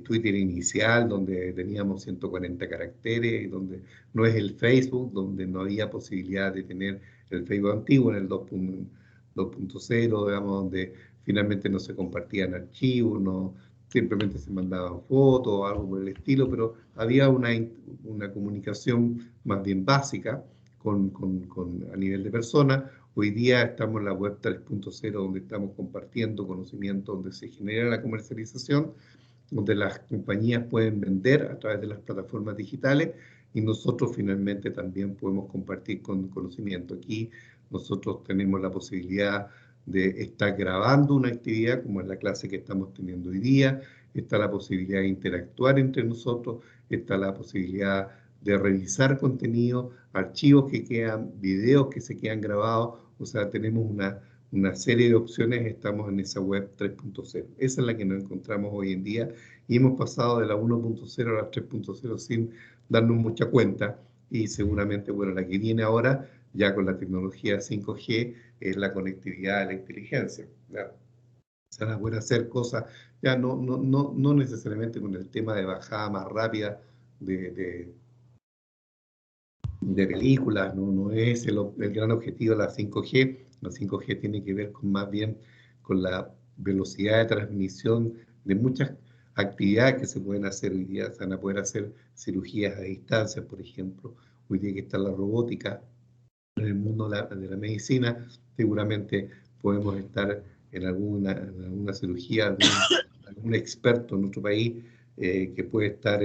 Twitter inicial donde teníamos 140 caracteres, donde no es el Facebook, donde no había posibilidad de tener el Facebook antiguo en el 2.0, digamos, donde finalmente no se compartían archivos, no, simplemente se mandaban fotos o algo por el estilo, pero había una comunicación más bien básica a nivel de persona. Hoy día estamos en la web 3.0, donde estamos compartiendo conocimiento, donde se genera la comercialización, donde las compañías pueden vender a través de las plataformas digitales y nosotros finalmente también podemos compartir con conocimiento. Aquí nosotros tenemos la posibilidad de estar grabando una actividad como es la clase que estamos teniendo hoy día, está la posibilidad de interactuar entre nosotros, está la posibilidad de revisar contenido, archivos que quedan, videos que se quedan grabados, o sea, tenemos una serie de opciones, estamos en esa web 3.0. Esa es la que nos encontramos hoy en día y hemos pasado de la 1.0 a la 3.0 sin darnos mucha cuenta y seguramente, bueno, la que viene ahora ya con la tecnología 5G es la conectividad de la inteligencia. ¿Ya? Se van a poder hacer cosas, ya no necesariamente con el tema de bajada más rápida de películas, no es el gran objetivo de la 5G. La 5G tiene que ver más bien con la velocidad de transmisión de muchas actividades que se pueden hacer hoy día. Se van a poder hacer cirugías a distancia, por ejemplo. Hoy día que está la robótica en el mundo de la medicina, seguramente podemos estar en alguna cirugía, algún experto en nuestro país que puede estar...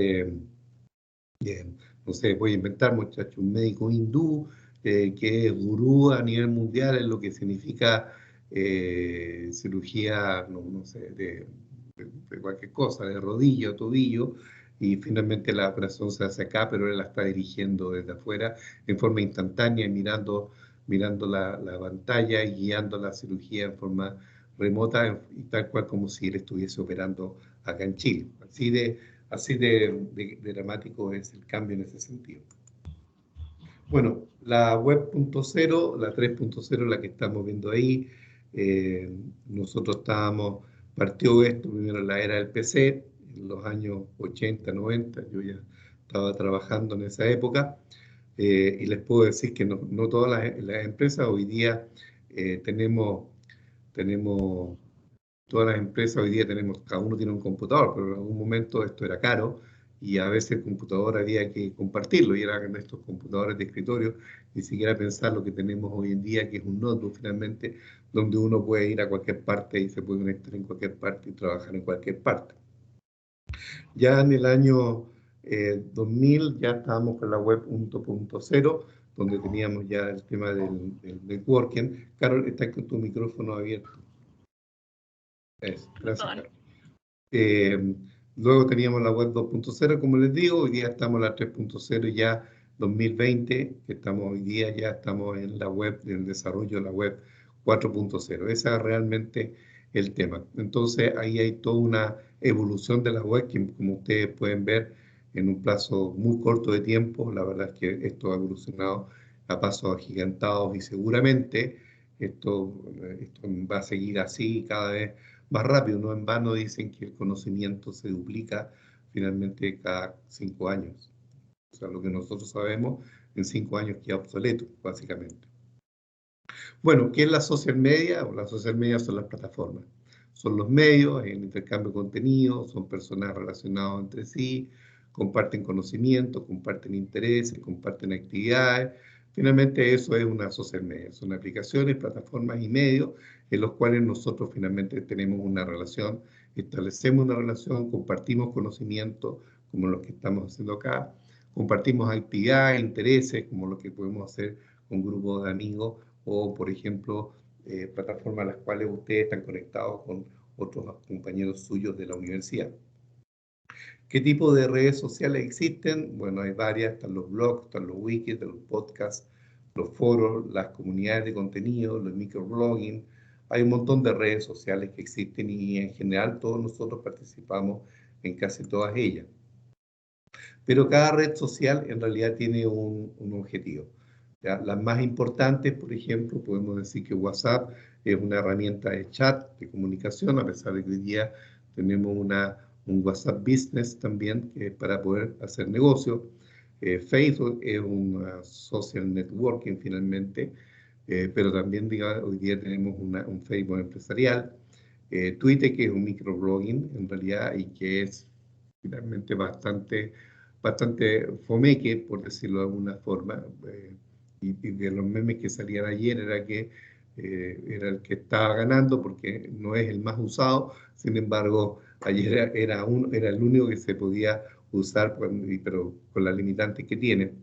no sé, voy a inventar, muchachos, un médico hindú que es gurú a nivel mundial en lo que significa cirugía, no sé, de cualquier cosa, de rodilla o tobillo, y finalmente la operación se hace acá, pero él la está dirigiendo desde afuera en forma instantánea, y mirando la pantalla y guiando la cirugía en forma remota, y tal cual como si él estuviese operando acá en Chile. Así de dramático es el cambio en ese sentido. Bueno, la web 0, la 3.0, la que estamos viendo ahí, nosotros partió esto primero en la era del PC, en los años 80, 90, yo ya estaba trabajando en esa época, y les puedo decir que no todas las empresas hoy día tenemos todas las empresas hoy día cada uno tiene un computador, pero en algún momento esto era caro y a veces el computador había que compartirlo y eran estos computadores de escritorio, ni siquiera pensar lo que tenemos hoy en día, que es un notebook finalmente, donde uno puede ir a cualquier parte y se puede conectar en cualquier parte y trabajar en cualquier parte. Ya en el año 2000 ya estábamos con la web 1.0, donde teníamos ya el tema del networking. Carol, está con tu micrófono abierto. Gracias, Carol. Luego teníamos la web 2.0, como les digo, hoy día estamos en la 3.0 ya 2020, que estamos hoy día ya estamos en la web, en el desarrollo de la web 4.0. Ese es realmente el tema. Entonces ahí hay toda una evolución de la web que, como ustedes pueden ver, en un plazo muy corto de tiempo. La verdad es que esto ha evolucionado a pasos agigantados y seguramente esto va a seguir así cada vez más rápido. No en vano dicen que el conocimiento se duplica finalmente cada 5 años. O sea, lo que nosotros sabemos en 5 años queda obsoleto, básicamente. Bueno, ¿qué es la social media? La social media son las plataformas. Son los medios, el intercambio de contenido, son personas relacionadas entre sí, comparten conocimientos, comparten intereses, comparten actividades. Finalmente eso es una social media. Son aplicaciones, plataformas y medios en los cuales nosotros finalmente tenemos una relación, establecemos una relación, compartimos conocimientos como lo que estamos haciendo acá, compartimos actividades, intereses como lo que podemos hacer con grupos de amigos o, por ejemplo, plataformas a las cuales ustedes están conectados con otros compañeros suyos de la universidad. ¿Qué tipo de redes sociales existen? Bueno, hay varias, están los blogs, están los wikis, los podcasts, los foros, las comunidades de contenido, los microblogging. Hay un montón de redes sociales que existen y en general todos nosotros participamos en casi todas ellas. Pero cada red social en realidad tiene un objetivo. ¿Ya? Las más importantes, por ejemplo, podemos decir que WhatsApp es una herramienta de chat, de comunicación, a pesar de que hoy día tenemos un WhatsApp Business también, que es para poder hacer negocio. Facebook es una social networking finalmente, pero también hoy día tenemos un Facebook empresarial. Twitter, que es un microblogging en realidad y que es finalmente bastante fomeque, por decirlo de alguna forma, y de los memes que salían ayer era que era el que estaba ganando porque no es el más usado, sin embargo, ayer era el único que se podía usar, pero con las limitantes que tiene.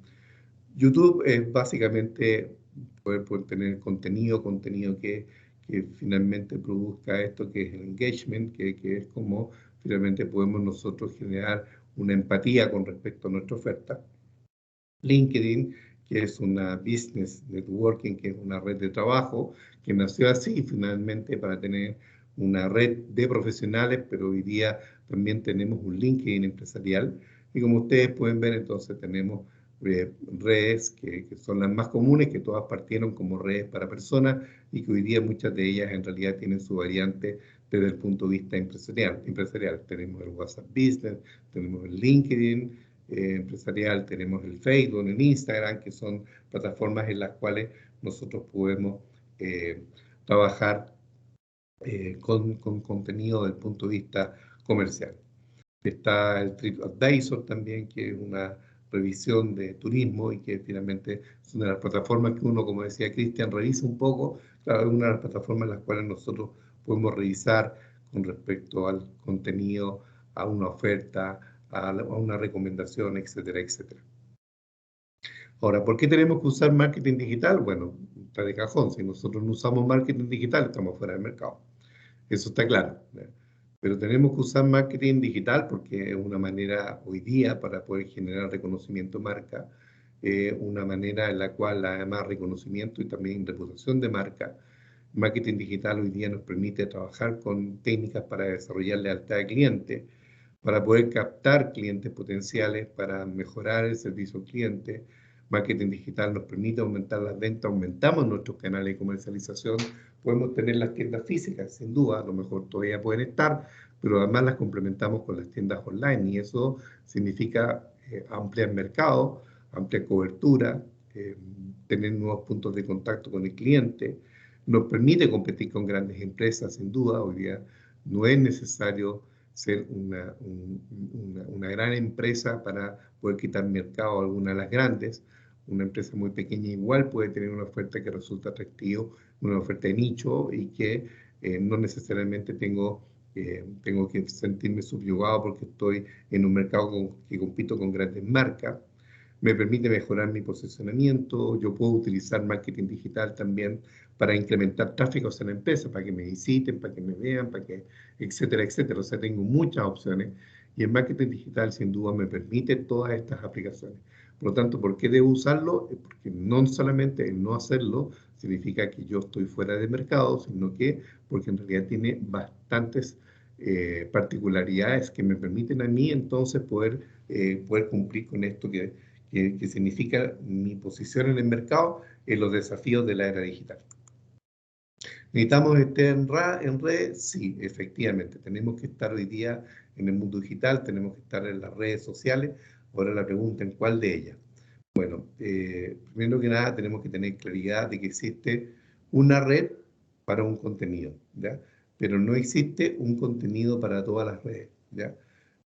YouTube es básicamente poder tener contenido que finalmente produzca esto que es el engagement, que es como finalmente podemos nosotros generar una empatía con respecto a nuestra oferta. LinkedIn, que es una business networking, que es una red de trabajo, que nació así finalmente para tener una red de profesionales, pero hoy día también tenemos un LinkedIn empresarial. Y como ustedes pueden ver, entonces tenemos redes que son las más comunes, que todas partieron como redes para personas y que hoy día muchas de ellas en realidad tienen su variante desde el punto de vista empresarial. Tenemos el WhatsApp Business, tenemos el LinkedIn empresarial, tenemos el Facebook, el Instagram, que son plataformas en las cuales nosotros podemos trabajar con contenido desde el punto de vista comercial. Está el TripAdvisor también, que es una revisión de turismo y que finalmente es una de las plataformas que uno, como decía Cristian, revisa un poco. Claro, es una de las plataformas en las cuales nosotros podemos revisar con respecto al contenido, a una oferta, a una recomendación, etcétera, etcétera. Ahora, ¿por qué tenemos que usar marketing digital? Bueno, está de cajón. Si nosotros no usamos marketing digital, estamos fuera del mercado. Eso está claro. Pero tenemos que usar marketing digital porque es una manera hoy día para poder generar reconocimiento de marca, una manera en la cual además reconocimiento y también reputación de marca. Marketing digital hoy día nos permite trabajar con técnicas para desarrollar lealtad de cliente, para poder captar clientes potenciales, para mejorar el servicio al cliente. Marketing digital nos permite aumentar las ventas, aumentamos nuestros canales de comercialización, podemos tener las tiendas físicas, sin duda, a lo mejor todavía pueden estar, pero además las complementamos con las tiendas online y eso significa ampliar mercado, ampliar cobertura, tener nuevos puntos de contacto con el cliente, nos permite competir con grandes empresas, sin duda, hoy día no es necesario ser una gran empresa para poder quitar mercado a alguna de las grandes. Una empresa muy pequeña igual puede tener una oferta que resulta atractiva, una oferta de nicho y que no necesariamente tengo tengo que sentirme subyugado porque estoy en un mercado que compito con grandes marcas. Me permite mejorar mi posicionamiento. Yo puedo utilizar marketing digital también para incrementar tráfico en la empresa, para que me visiten, para que me vean, para que, etcétera, etcétera. O sea, tengo muchas opciones y el marketing digital sin duda me permite todas estas aplicaciones. Por lo tanto, ¿por qué debo usarlo? Porque no solamente el no hacerlo significa que yo estoy fuera de mercado, sino que porque en realidad tiene bastantes particularidades que me permiten a mí entonces poder cumplir con esto que significa mi posición en el mercado en los desafíos de la era digital. ¿Necesitamos estar en red? Sí, efectivamente. Tenemos que estar hoy día en el mundo digital, tenemos que estar en las redes sociales. Ahora la pregunta, ¿en cuál de ellas? Bueno, primero que nada tenemos que tener claridad de que existe una red para un contenido, ¿ya? Pero no existe un contenido para todas las redes, ¿ya?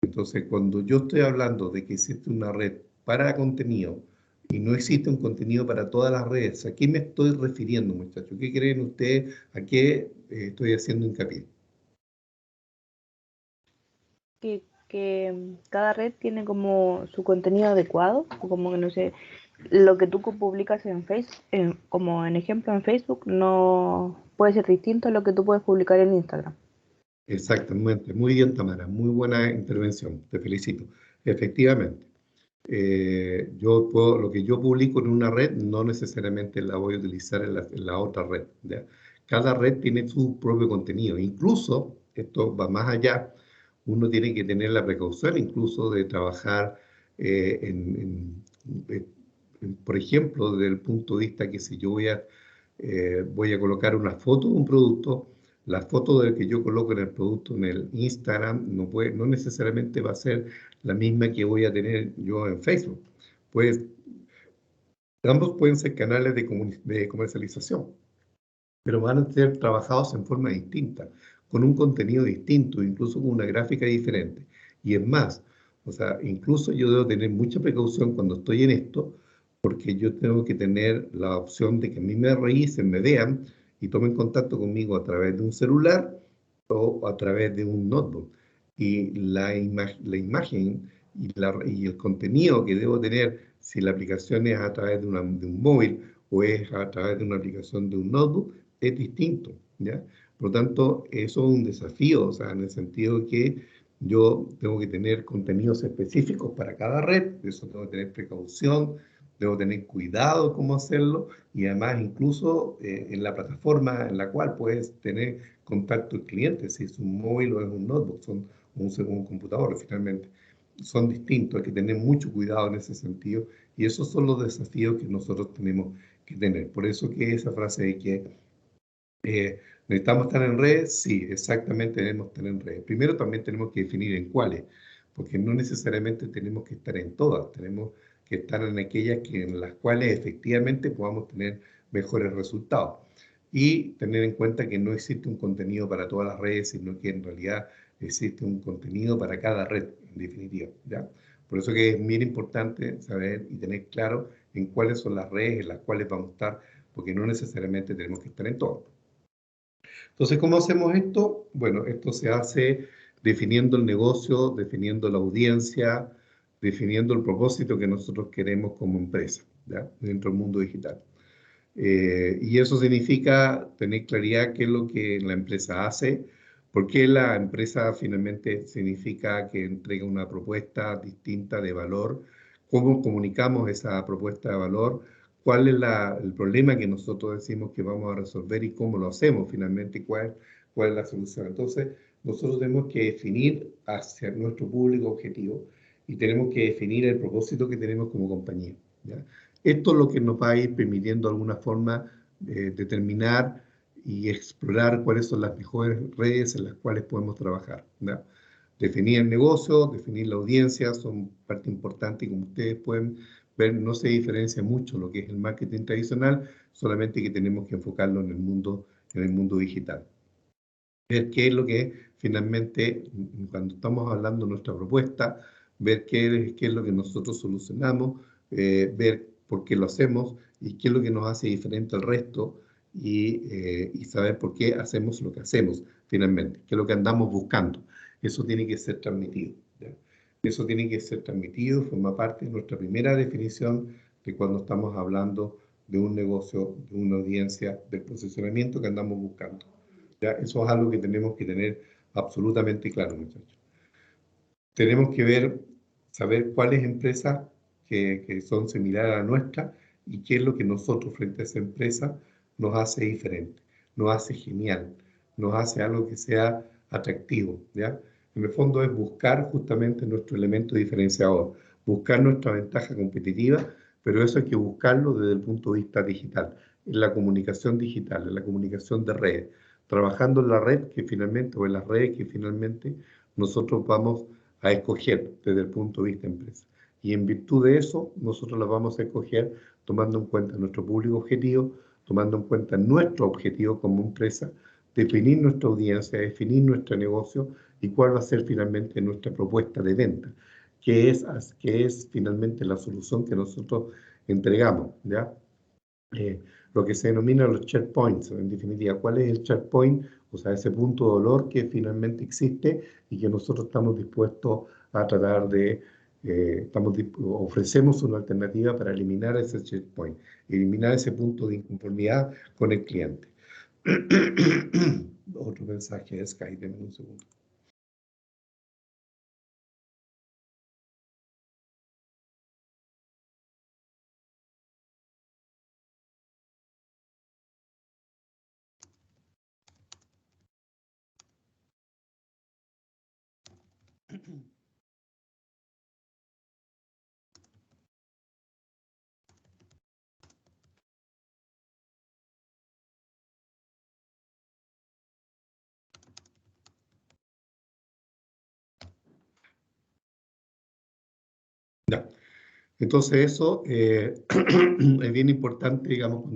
Entonces, cuando yo estoy hablando de que existe una red para contenido y no existe un contenido para todas las redes, ¿a qué me estoy refiriendo, muchachos? ¿Qué creen ustedes? ¿A qué estoy haciendo hincapié? Que cada red tiene como su contenido adecuado, o como que no sé, lo que tú publicas en Facebook, como en ejemplo en Facebook, no puede ser distinto a lo que tú puedes publicar en Instagram. Exactamente, muy bien, Tamara, muy buena intervención, te felicito. Efectivamente, lo que yo publico en una red no necesariamente la voy a utilizar en la otra red, ¿ya? Cada red tiene su propio contenido, incluso, esto va más allá, uno tiene que tener la precaución incluso de trabajar por ejemplo, desde el punto de vista que si yo voy a colocar una foto de un producto, la foto del que yo coloco en el producto en el Instagram no necesariamente va a ser la misma que voy a tener yo en Facebook. Pues ambos pueden ser canales de comercialización, pero van a ser trabajados en forma distinta, con un contenido distinto, incluso con una gráfica diferente. Y es más, o sea, incluso yo debo tener mucha precaución cuando estoy en esto, porque yo tengo que tener la opción de que a mí me revisen, me vean y tomen contacto conmigo a través de un celular o a través de un notebook. Y la imagen y el contenido que debo tener, si la aplicación es a través de un móvil o es a través de una aplicación de un notebook, es distinto, ¿ya? Por lo tanto, eso es un desafío, o sea, en el sentido que yo tengo que tener contenidos específicos para cada red, de eso tengo que tener precaución, debo tener cuidado cómo hacerlo, y además incluso en la plataforma en la cual puedes tener contacto el cliente, si es un móvil o es un notebook, son un computador finalmente, son distintos, hay que tener mucho cuidado en ese sentido, y esos son los desafíos que nosotros tenemos que tener. Por eso que esa frase de que ¿necesitamos estar en redes? Sí, exactamente debemos estar en redes. Primero también tenemos que definir en cuáles, porque no necesariamente tenemos que estar en todas, tenemos que estar en aquellas en las cuales efectivamente podamos tener mejores resultados. Y tener en cuenta que no existe un contenido para todas las redes, sino que en realidad existe un contenido para cada red, en definitiva, ¿ya? Por eso que es muy importante saber y tener claro en cuáles son las redes en las cuales vamos a estar, porque no necesariamente tenemos que estar en todas. Entonces, ¿cómo hacemos esto? Bueno, esto se hace definiendo el negocio, definiendo la audiencia, definiendo el propósito que nosotros queremos como empresa, ¿ya? Dentro del mundo digital. Y eso significa tener claridad qué es lo que la empresa hace, por qué la empresa finalmente significa que entrega una propuesta distinta de valor, cómo comunicamos esa propuesta de valor, cuál es el problema que nosotros decimos que vamos a resolver y cómo lo hacemos finalmente, cuál es la solución. Entonces, nosotros tenemos que definir hacia nuestro público objetivo y tenemos que definir el propósito que tenemos como compañía, ¿ya? Esto es lo que nos va a ir permitiendo de alguna forma determinar y explorar cuáles son las mejores redes en las cuales podemos trabajar, ¿ya? Definir el negocio, definir la audiencia, son parte importante y como ustedes pueden ver, no se diferencia mucho lo que es el marketing tradicional, solamente que tenemos que enfocarlo en el mundo digital. Ver qué es lo que finalmente, cuando estamos hablando de nuestra propuesta, ver qué es lo que nosotros solucionamos, ver por qué lo hacemos y qué es lo que nos hace diferente al resto y saber por qué hacemos lo que hacemos finalmente, qué es lo que andamos buscando. Eso tiene que ser transmitido, ¿ya? Eso tiene que ser transmitido, forma parte de nuestra primera definición de cuando estamos hablando de un negocio, de una audiencia, del posicionamiento que andamos buscando, ¿ya? Eso es algo que tenemos que tener absolutamente claro, muchachos. Tenemos que saber cuáles empresas que son similares a la nuestra y qué es lo que nosotros frente a esa empresa nos hace diferente, nos hace genial, nos hace algo que sea atractivo, ¿ya? En el fondo es buscar justamente nuestro elemento diferenciador, buscar nuestra ventaja competitiva, pero eso hay que buscarlo desde el punto de vista digital, en la comunicación digital, en la comunicación de redes, trabajando en la red que finalmente, o en las redes que finalmente nosotros vamos a escoger desde el punto de vista empresa. Y en virtud de eso, nosotros las vamos a escoger tomando en cuenta nuestro público objetivo, tomando en cuenta nuestro objetivo como empresa, definir nuestra audiencia, definir nuestro negocio y cuál va a ser finalmente nuestra propuesta de venta, que es finalmente la solución que nosotros entregamos, ¿ya? Lo que se denomina los share points, en definitiva, cuál es el share point, o sea, ese punto de dolor que finalmente existe y que nosotros estamos dispuestos a tratar de, ofrecemos una alternativa para eliminar ese share point, eliminar ese punto de inconformidad con el cliente. Otro mensaje de Skype, denme un segundo. Ya. Entonces eso es bien importante, digamos,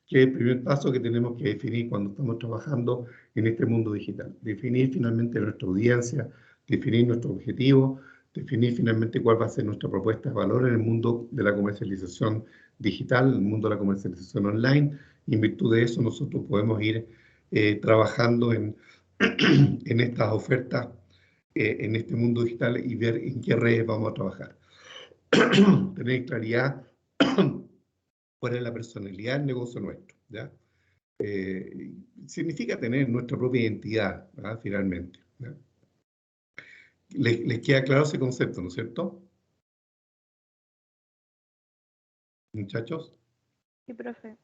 que es el primer paso que tenemos que definir cuando estamos trabajando en este mundo digital. Definir finalmente nuestra audiencia, definir nuestro objetivo, definir finalmente cuál va a ser nuestra propuesta de valor en el mundo de la comercialización digital, en el mundo de la comercialización online. Y en virtud de eso nosotros podemos ir trabajando en estas ofertas, en este mundo digital y ver en qué redes vamos a trabajar. Tener claridad cuál es la personalidad del negocio nuestro, ¿ya? Significa tener nuestra propia identidad, ¿verdad? Finalmente, ¿ya? ¿Les queda claro ese concepto, no es cierto? Muchachos. Sí, profe.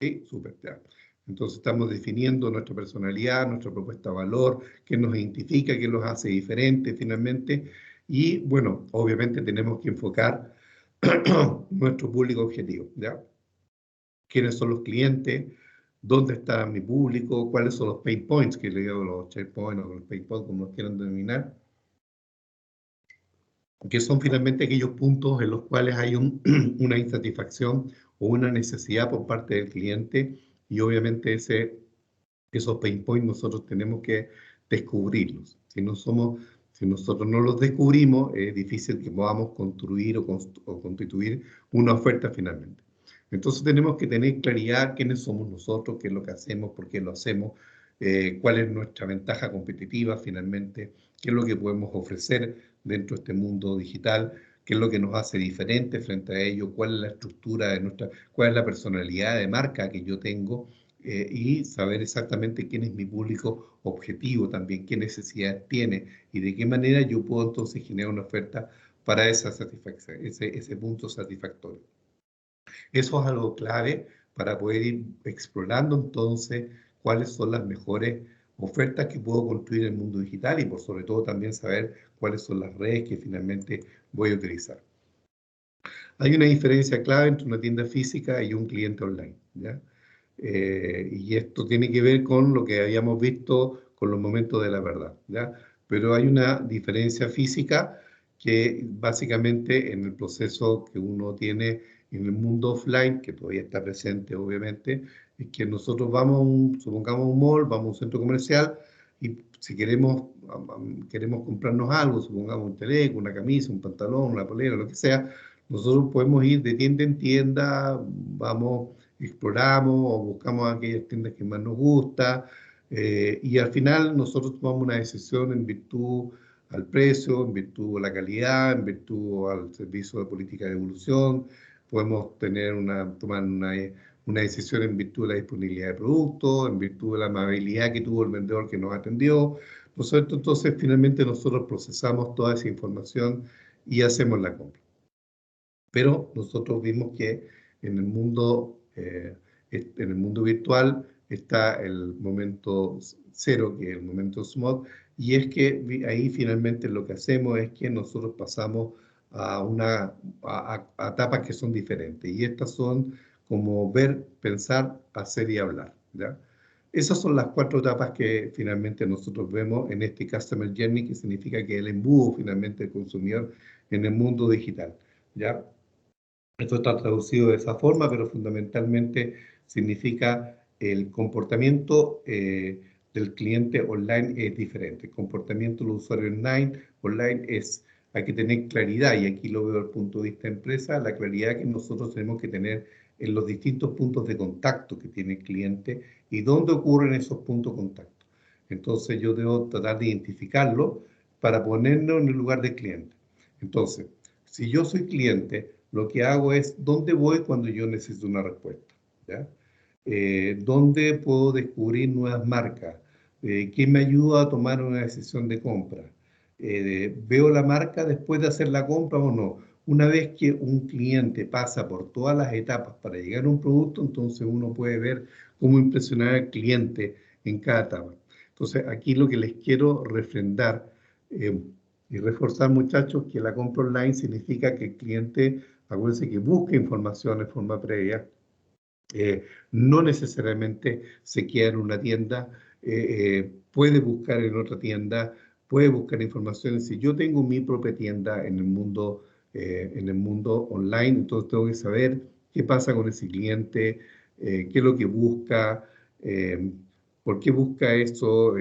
Sí, súper, ya. Entonces estamos definiendo nuestra personalidad, nuestra propuesta de valor, qué nos identifica, qué nos hace diferentes finalmente. Y bueno, obviamente tenemos que enfocar nuestro público objetivo, ¿ya? ¿Quiénes son los clientes? ¿Dónde está mi público? ¿Cuáles son los pain points? Que le digo los check points o los pain points, como los quieran denominar. Que son finalmente aquellos puntos en los cuales hay una insatisfacción o una necesidad por parte del cliente y obviamente esos pain points nosotros tenemos que descubrirlos. Si nosotros no los descubrimos, es difícil que podamos construir o constituir una oferta finalmente. Entonces tenemos que tener claridad quiénes somos nosotros, qué es lo que hacemos, por qué lo hacemos, cuál es nuestra ventaja competitiva finalmente, qué es lo que podemos ofrecer dentro de este mundo digital, qué es lo que nos hace diferente frente a ello, cuál es la estructura de cuál es la personalidad de marca que yo tengo, y saber exactamente quién es mi público objetivo también, qué necesidades tiene y de qué manera yo puedo entonces generar una oferta para esa satisfacción, ese punto satisfactorio. Eso es algo clave para poder ir explorando entonces cuáles son las mejores ofertas que puedo construir en el mundo digital y por sobre todo también saber cuáles son las redes que finalmente voy a utilizar. Hay una diferencia clave entre una tienda física y un cliente online, ¿ya? Y esto tiene que ver con lo que habíamos visto con los momentos de la verdad, ¿ya? Pero hay una diferencia física que básicamente en el proceso que uno tiene en el mundo offline, que todavía está presente obviamente, es que nosotros vamos, supongamos un mall, vamos a un centro comercial y si queremos comprarnos algo, supongamos un teléfono, una camisa, un pantalón, una polera, lo que sea, nosotros podemos ir de tienda en tienda, vamos exploramos o buscamos aquellas tiendas que más nos gusta, y al final nosotros tomamos una decisión en virtud al precio, en virtud a la calidad, en virtud al servicio de política de evolución. Podemos tomar una decisión en virtud de la disponibilidad de productos, en virtud de la amabilidad que tuvo el vendedor que nos atendió, ¿no es cierto? Entonces, finalmente nosotros procesamos toda esa información y hacemos la compra. Pero nosotros vimos que en el mundo virtual está el momento cero, que es el momento SMOT, y es que ahí finalmente lo que hacemos es que nosotros pasamos a etapas que son diferentes, y estas son como ver, pensar, hacer y hablar, ¿ya? Esas son las 4 etapas que finalmente nosotros vemos en este Customer Journey, que significa que el embudo finalmente del consumidor en el mundo digital, ¿ya? Esto está traducido de esa forma, pero fundamentalmente significa el comportamiento del cliente online es diferente. El comportamiento del usuario online hay que tener claridad, y aquí lo veo desde el punto de vista de empresa, la claridad que nosotros tenemos que tener en los distintos puntos de contacto que tiene el cliente y dónde ocurren esos puntos de contacto. Entonces yo debo tratar de identificarlo para ponerlo en el lugar del cliente. Entonces, si yo soy cliente, lo que hago es dónde voy cuando yo necesito una respuesta, ¿ya? ¿Dónde puedo descubrir nuevas marcas? ¿Qué me ayuda a tomar una decisión de compra? ¿Veo la marca después de hacer la compra o no? Una vez que un cliente pasa por todas las etapas para llegar a un producto, entonces uno puede ver cómo impresionar al cliente en cada etapa. Entonces, aquí lo que les quiero refrendar y reforzar, muchachos, que la compra online significa que el cliente, acuérdense, que busca información en forma previa, no necesariamente se queda en una tienda, puede buscar en otra tienda, puede buscar información. Si yo tengo mi propia tienda en el mundo online, entonces tengo que saber qué pasa con ese cliente, qué es lo que busca, por qué busca eso,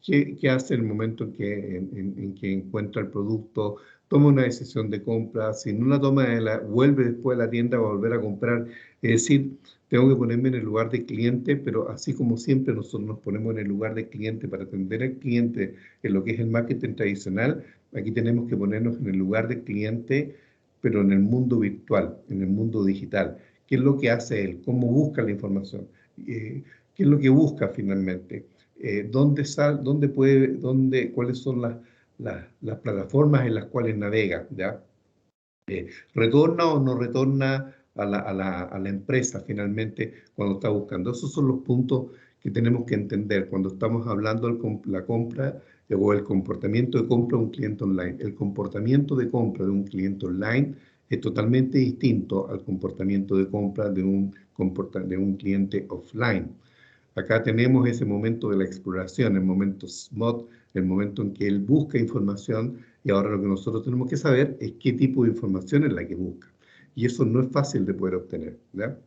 qué hace en el momento en que encuentra el producto, toma una decisión de compra. Si no la toma, vuelve después a la tienda a volver a comprar. Es decir, tengo que ponerme en el lugar del cliente, pero así como siempre nosotros nos ponemos en el lugar del cliente para atender al cliente en lo que es el marketing tradicional, aquí tenemos que ponernos en el lugar del cliente, pero en el mundo virtual, en el mundo digital. ¿Qué es lo que hace él? ¿Cómo busca la información? ¿Qué es lo que busca finalmente? ¿Cuáles son las plataformas en las cuales navega? ¿Ya? ¿Retorna o no retorna a la empresa finalmente cuando está buscando? Esos son los puntos que tenemos que entender cuando estamos hablando de la compra o el comportamiento de compra de un cliente online. El comportamiento de compra de un cliente online es totalmente distinto al comportamiento de compra de un cliente offline. Acá tenemos ese momento de la exploración, el momento SMOT, el momento en que él busca información, y ahora lo que nosotros tenemos que saber es qué tipo de información es la que busca. Y eso no es fácil de poder obtener, ¿ya?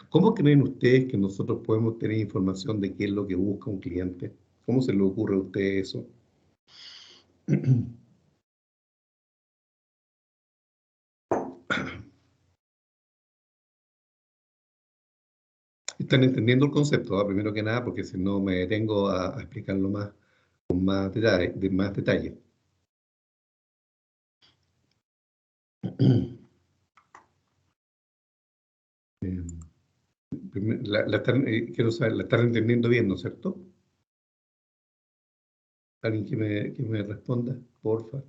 ¿Cómo creen ustedes que nosotros podemos tener información de qué es lo que busca un cliente? ¿Cómo se le ocurre a ustedes eso? ¿Están entendiendo el concepto? Primero que nada, porque si no me detengo a explicarlo más, con más detalle. Quiero saber, ¿la están entendiendo bien, no es cierto? ¿Alguien que me responda, porfa?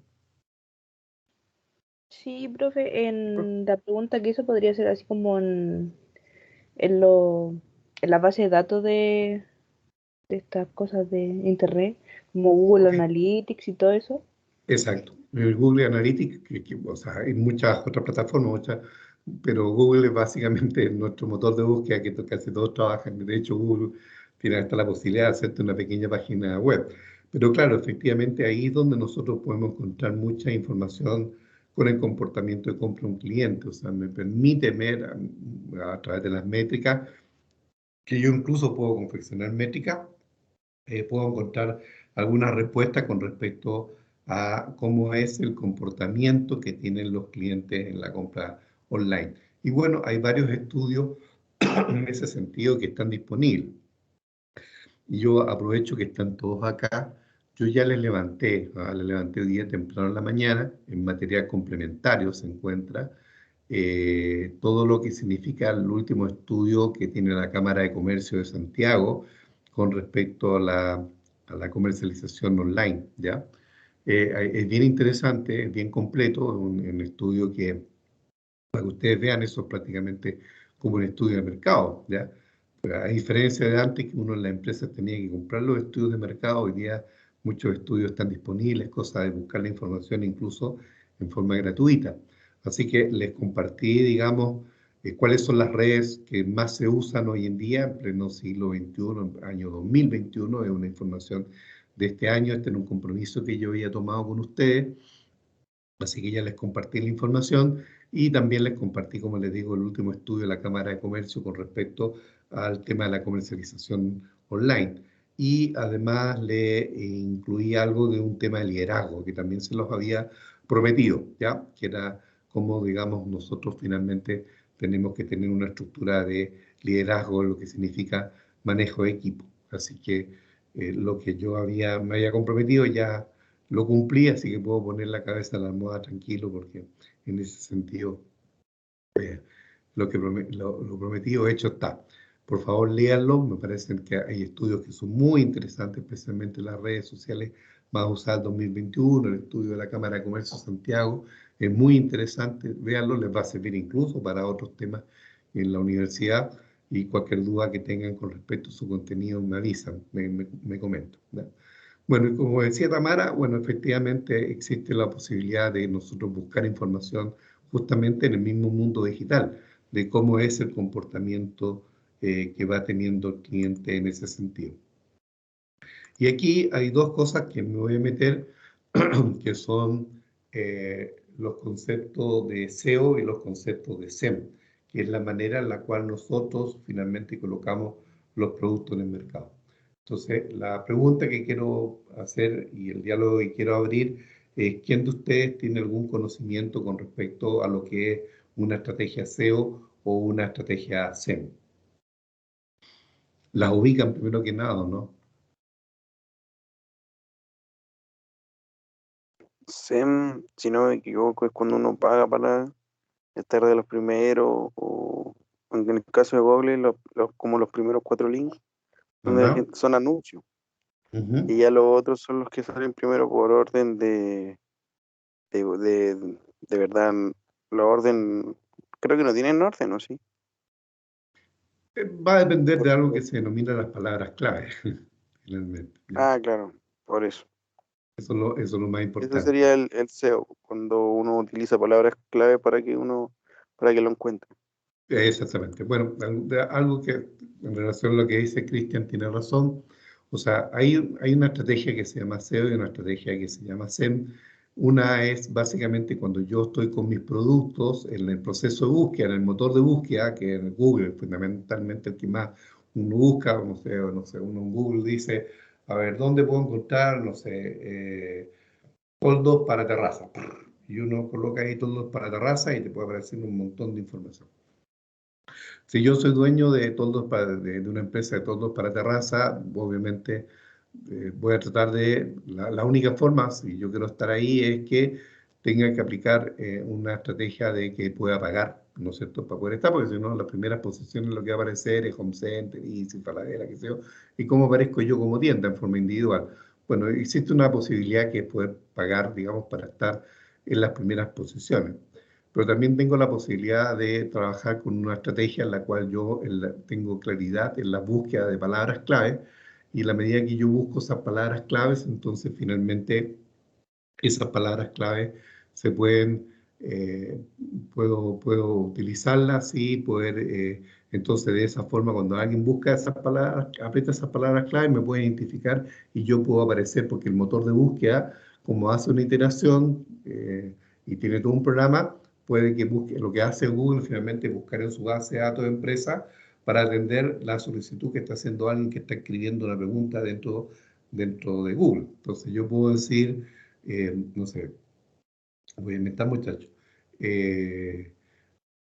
Sí, profe, en la pregunta que hizo podría ser así como en, lo, en la base de datos de estas cosas de internet, como Google Analytics y todo eso. Exacto. El Google Analytics, o sea, hay muchas otras plataformas, pero Google es básicamente nuestro motor de búsqueda que casi todos trabajan. De hecho, Google tiene hasta la posibilidad de hacerte una pequeña página web. Pero claro, efectivamente ahí es donde nosotros podemos encontrar mucha información con el comportamiento de compra de un cliente. O sea, me permite ver a través de las métricas, que yo incluso puedo confeccionar métricas, puedo encontrar algunas respuestas con respecto a cómo es el comportamiento que tienen los clientes en la compra online. Y bueno, hay varios estudios en ese sentido que están disponibles. Y yo aprovecho que están todos acá. Yo ya les levanté hoy día temprano en la mañana, en material complementario se encuentra todo lo que significa el último estudio que tiene la Cámara de Comercio de Santiago con respecto a la comercialización online, ¿ya? Es bien interesante, es bien completo, un estudio que, para que ustedes vean, eso es prácticamente como un estudio de mercado, ¿ya? A diferencia de antes, que uno en las empresas tenía que comprar los estudios de mercado, hoy día muchos estudios están disponibles, cosa de buscar la información incluso en forma gratuita. Así que les compartí, digamos, cuáles son las redes que más se usan hoy en día, en pleno siglo XXI, año 2021, es una información de este año, este es un compromiso que yo había tomado con ustedes. Así que ya les compartí la información y también les compartí, como les digo, el último estudio de la Cámara de Comercio con respecto al tema de la comercialización online. Y además le incluí algo de un tema de liderazgo, que también se los había prometido, ¿ya? Que era cómo, digamos, nosotros finalmente tenemos que tener una estructura de liderazgo, lo que significa manejo de equipo. Así que lo que yo me había comprometido ya lo cumplí, así que puedo poner la cabeza en la almohada tranquilo, porque en ese sentido lo prometido hecho está. Por favor, léanlo, me parecen que hay estudios que son muy interesantes, especialmente en las redes sociales más usadas en 2021, el estudio de la Cámara de Comercio de Santiago, es muy interesante, véanlo, les va a servir incluso para otros temas en la universidad, y cualquier duda que tengan con respecto a su contenido me avisan, me comentan, ¿ya? Bueno, y como decía Tamara, bueno, efectivamente existe la posibilidad de nosotros buscar información justamente en el mismo mundo digital, de cómo es el comportamiento que va teniendo el cliente en ese sentido. Y aquí hay dos cosas que me voy a meter, que son los conceptos de SEO y los conceptos de SEM, que es la manera en la cual nosotros finalmente colocamos los productos en el mercado. Entonces, la pregunta que quiero hacer y el diálogo que quiero abrir es: ¿quién de ustedes tiene algún conocimiento con respecto a lo que es una estrategia SEO o una estrategia SEM? Las ubican primero que nada, ¿no? SEM, si no me equivoco, es cuando uno paga para estar de los primeros, o en el caso de Google, como los primeros 4 links, Ajá. donde son anuncios. Ujú. Y ya los otros son los que salen primero por orden de verdad, la orden, creo que no tienen orden, ¿no? Sí. Va a depender de algo Porque- que se denomina las palabras clave, finalmente, ¿ya? Ah, claro, por eso. Eso es lo más Eso importante. sería el SEO, cuando uno utiliza palabras clave para que lo encuentre. Exactamente. Bueno, algo que en relación a lo que dice Cristian tiene razón. O sea, hay una estrategia que se llama SEO y una estrategia que se llama SEM. Una es básicamente cuando yo estoy con mis productos en el proceso de búsqueda, en el motor de búsqueda, que es Google, fundamentalmente el que más uno busca, no sé, uno en Google dice, a ver, ¿dónde puedo encontrar, no sé, toldos para terraza? Y uno coloca ahí toldos para terraza y te puede aparecer un montón de información. Si yo soy dueño de toldos de una empresa de toldos para terraza, obviamente voy a tratar la única forma, si yo quiero estar ahí, es que tenga que aplicar una estrategia de que pueda pagar, ¿no es cierto?, para poder estar, porque si no, las primeras posiciones lo que va a aparecer es Home Center, Easy, Falabella, qué sé yo, y cómo aparezco yo como tienda en forma individual. Bueno, existe una posibilidad que es poder pagar, digamos, para estar en las primeras posiciones, pero también tengo la posibilidad de trabajar con una estrategia en la cual yo tengo claridad en la búsqueda de palabras clave, y en la medida que yo busco esas palabras claves, entonces finalmente esas palabras clave se puedo utilizarlas y poder, entonces de esa forma cuando alguien busca esas palabras, aprieta esas palabras clave, me puede identificar y yo puedo aparecer, porque el motor de búsqueda, como hace una iteración y tiene todo un programa, puede que busque, lo que hace Google finalmente es buscar en su base de datos de empresa para atender la solicitud que está haciendo alguien que está escribiendo una pregunta dentro de Google. Entonces yo puedo decir, no sé, voy a inventar, muchachos,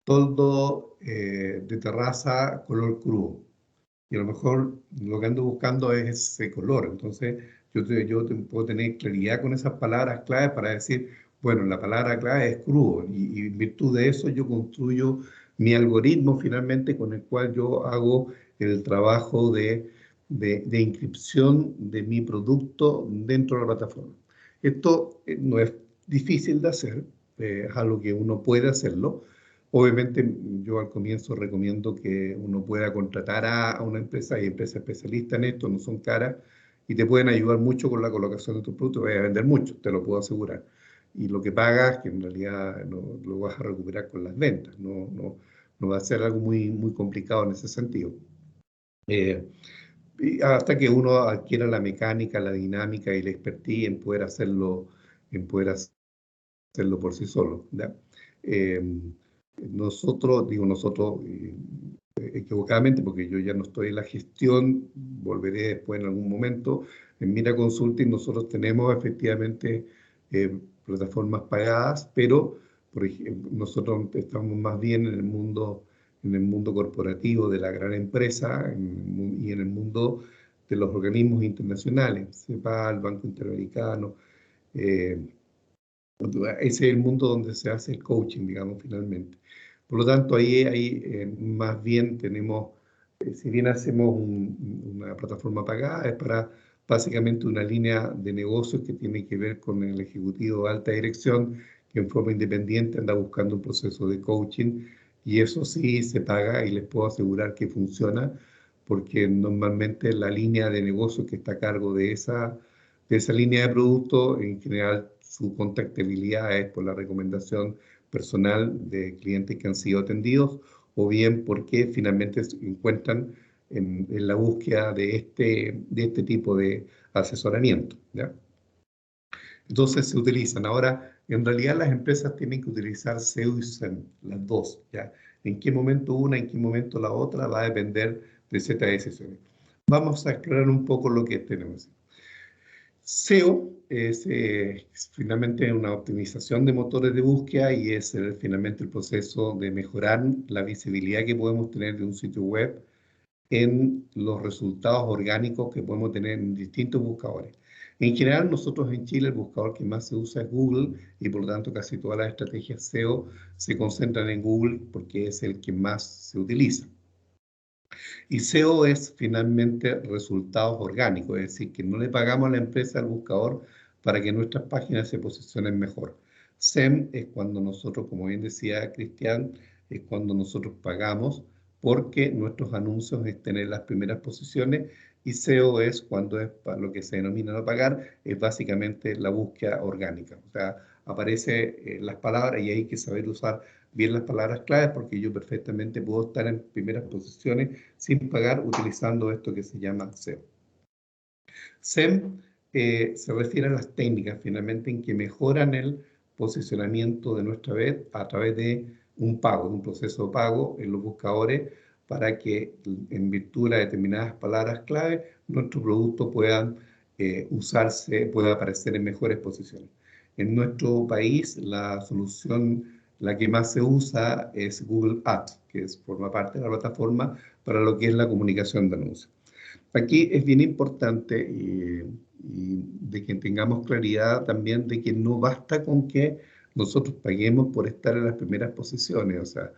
toldo de terraza color crudo. Y a lo mejor lo que ando buscando es ese color. Entonces, puedo tener claridad con esas palabras clave para decir, bueno, la palabra clave es crudo. Y en virtud de eso yo construyo mi algoritmo finalmente con el cual yo hago el trabajo de inscripción de mi producto dentro de la plataforma. Esto no es difícil de hacer, es algo que uno puede hacerlo. Obviamente, yo al comienzo recomiendo que uno pueda contratar a una empresa, hay empresas especialistas en esto, no son caras, y te pueden ayudar mucho con la colocación de tus productos, vas a vender mucho, te lo puedo asegurar. Y lo que pagas, que en realidad lo vas a recuperar con las ventas, no va a ser algo muy complicado en ese sentido. Y hasta que uno adquiera la mecánica, la dinámica y la expertise en poder hacerlo por sí solo, ¿ya? Nosotros, digo nosotros equivocadamente, porque yo ya no estoy en la gestión, volveré después en algún momento. En Mira Consulting nosotros tenemos efectivamente plataformas pagadas, pero por ejemplo, nosotros estamos más bien en el mundo corporativo de la gran empresa y en el mundo de los organismos internacionales, CEPAL, Banco Interamericano. Ese es el mundo donde se hace el coaching, digamos, finalmente. Por lo tanto, ahí más bien tenemos, si bien hacemos una plataforma pagada, es para básicamente una línea de negocios que tiene que ver con el ejecutivo de alta dirección, que en forma independiente anda buscando un proceso de coaching, y eso sí se paga y les puedo asegurar que funciona, porque normalmente la línea de negocios que está a cargo de esa línea de producto, en general su contactabilidad es por la recomendación personal de clientes que han sido atendidos o bien porque finalmente se encuentran en la búsqueda de este tipo de asesoramiento, ¿ya? Entonces se utilizan. Ahora, en realidad las empresas tienen que utilizar SEO y SEM, las dos, ¿ya? En qué momento una, en qué momento la otra, va a depender de ciertas decisiones. Vamos a aclarar un poco lo que tenemos. SEO es finalmente una optimización de motores de búsqueda y es finalmente el proceso de mejorar la visibilidad que podemos tener de un sitio web en los resultados orgánicos que podemos tener en distintos buscadores. En general, nosotros en Chile el buscador que más se usa es Google y por lo tanto casi todas las estrategias SEO se concentran en Google porque es el que más se utiliza. Y SEO es finalmente resultados orgánicos, es decir, que no le pagamos a la empresa, al buscador, para que nuestras páginas se posicionen mejor. SEM es cuando nosotros, como bien decía Cristian, es cuando nosotros pagamos porque nuestros anuncios estén en las primeras posiciones, y SEO es cuando es para lo que se denomina no pagar, es básicamente la búsqueda orgánica. O sea, aparece las palabras y hay que saber usar bien las palabras claves porque yo perfectamente puedo estar en primeras posiciones sin pagar utilizando esto que se llama SEO. SEM se refiere a las técnicas finalmente en que mejoran el posicionamiento de nuestra web a través de un pago, de un proceso de pago en los buscadores para que en virtud de determinadas palabras clave nuestro producto pueda usarse, pueda aparecer en mejores posiciones. En nuestro país la solución, la que más se usa es Google Ads, que forma parte de la plataforma para lo que es la comunicación de anuncios. Aquí es bien importante y de que tengamos claridad también de que no basta con que nosotros paguemos por estar en las primeras posiciones. O sea,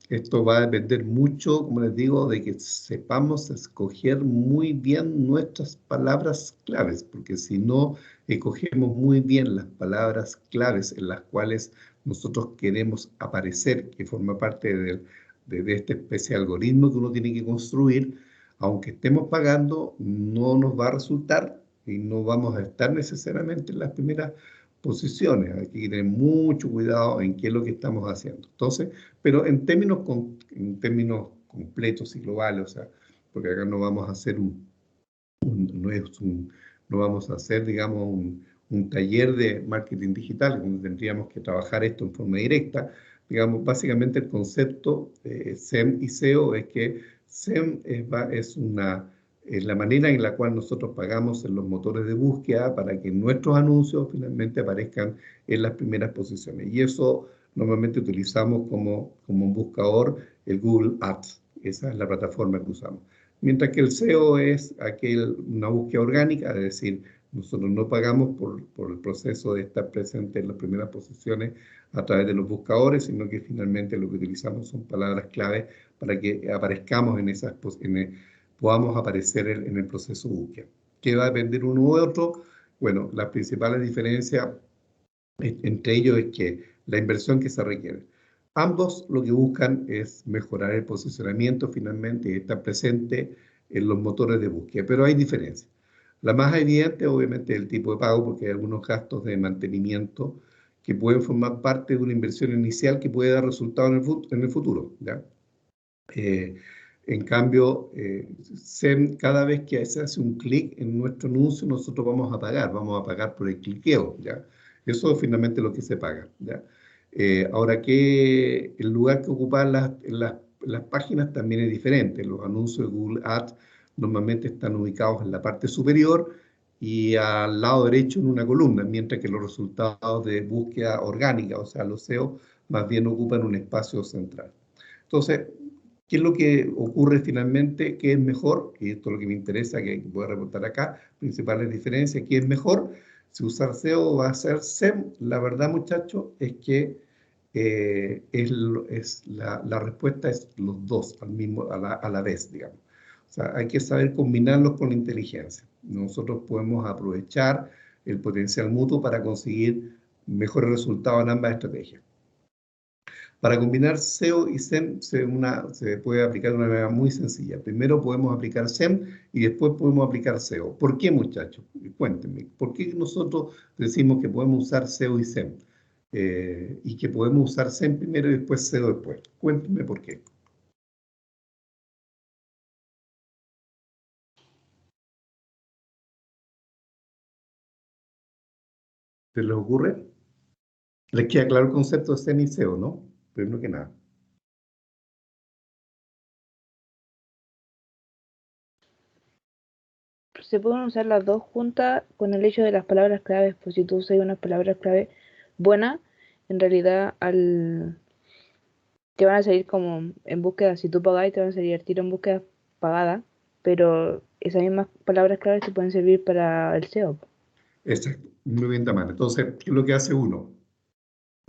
esto va a depender mucho, como les digo, de que sepamos escoger muy bien nuestras palabras claves, porque si no escogemos muy bien las palabras claves en las cuales nosotros queremos aparecer, que forma parte de esta especie de algoritmo que uno tiene que construir, aunque estemos pagando, no nos va a resultar y no vamos a estar necesariamente en las primeras posiciones. Hay que tener mucho cuidado en qué es lo que estamos haciendo. Entonces, pero en términos completos y globales, o sea, porque acá no vamos a hacer no vamos a hacer, digamos, un taller de marketing digital, donde tendríamos que trabajar esto en forma directa. Digamos, básicamente el concepto SEM y SEO es que SEM es la manera en la cual nosotros pagamos en los motores de búsqueda para que nuestros anuncios finalmente aparezcan en las primeras posiciones. Y eso normalmente utilizamos como un buscador el Google Ads. Esa es la plataforma que usamos. Mientras que el SEO es una búsqueda orgánica, es decir, nosotros no pagamos por el proceso de estar presente en las primeras posiciones a través de los buscadores, sino que finalmente lo que utilizamos son palabras clave para que aparezcamos en esas podamos aparecer en el proceso de búsqueda. ¿Qué va a depender uno u otro? Bueno, las principales diferencias entre ellos es que la inversión que se requiere. Ambos lo que buscan es mejorar el posicionamiento finalmente y estar presente en los motores de búsqueda, pero hay diferencias. La más evidente, obviamente, es el tipo de pago, porque hay algunos gastos de mantenimiento que pueden formar parte de una inversión inicial que puede dar resultados en el futuro, ¿ya? En cambio, cada vez que se hace un clic en nuestro anuncio, nosotros vamos a pagar por el cliqueo, ¿ya? Eso es finalmente lo que se paga, ¿ya? Ahora, que el lugar que ocupan las páginas también es diferente. Los anuncios de Google Ads normalmente están ubicados en la parte superior y al lado derecho en una columna, mientras que los resultados de búsqueda orgánica, o sea, los SEO, más bien ocupan un espacio central. Entonces, ¿qué es lo que ocurre finalmente? ¿Qué es mejor? Y esto es lo que me interesa, que voy a reportar acá, principales diferencias. ¿Qué es mejor? Si usar SEO o va a ser SEM, la verdad, muchachos, es que la respuesta es los dos a la vez, digamos. O sea, hay que saber combinarlos con la inteligencia. Nosotros podemos aprovechar el potencial mutuo para conseguir mejores resultados en ambas estrategias. Para combinar SEO y SEM se puede aplicar de una manera muy sencilla. Primero podemos aplicar SEM y después podemos aplicar SEO. ¿Por qué, muchachos? Cuéntenme. ¿Por qué nosotros decimos que podemos usar SEO y SEM? Y que podemos usar SEM primero y después SEO después. Cuéntenme por qué. ¿Se les ocurre? Les queda claro el concepto de SEM y SEO, ¿no? Primero que nada. Se pueden usar las dos juntas con el hecho de las palabras claves. Pues si tú usas unas palabras clave buenas, en realidad te van a salir como en búsqueda. Si tú pagas, te van a salir al tiro en búsqueda pagada, pero esas mismas palabras claves te pueden servir para el SEO. Exacto, muy bien, Tamara. Entonces, ¿qué es lo que hace uno?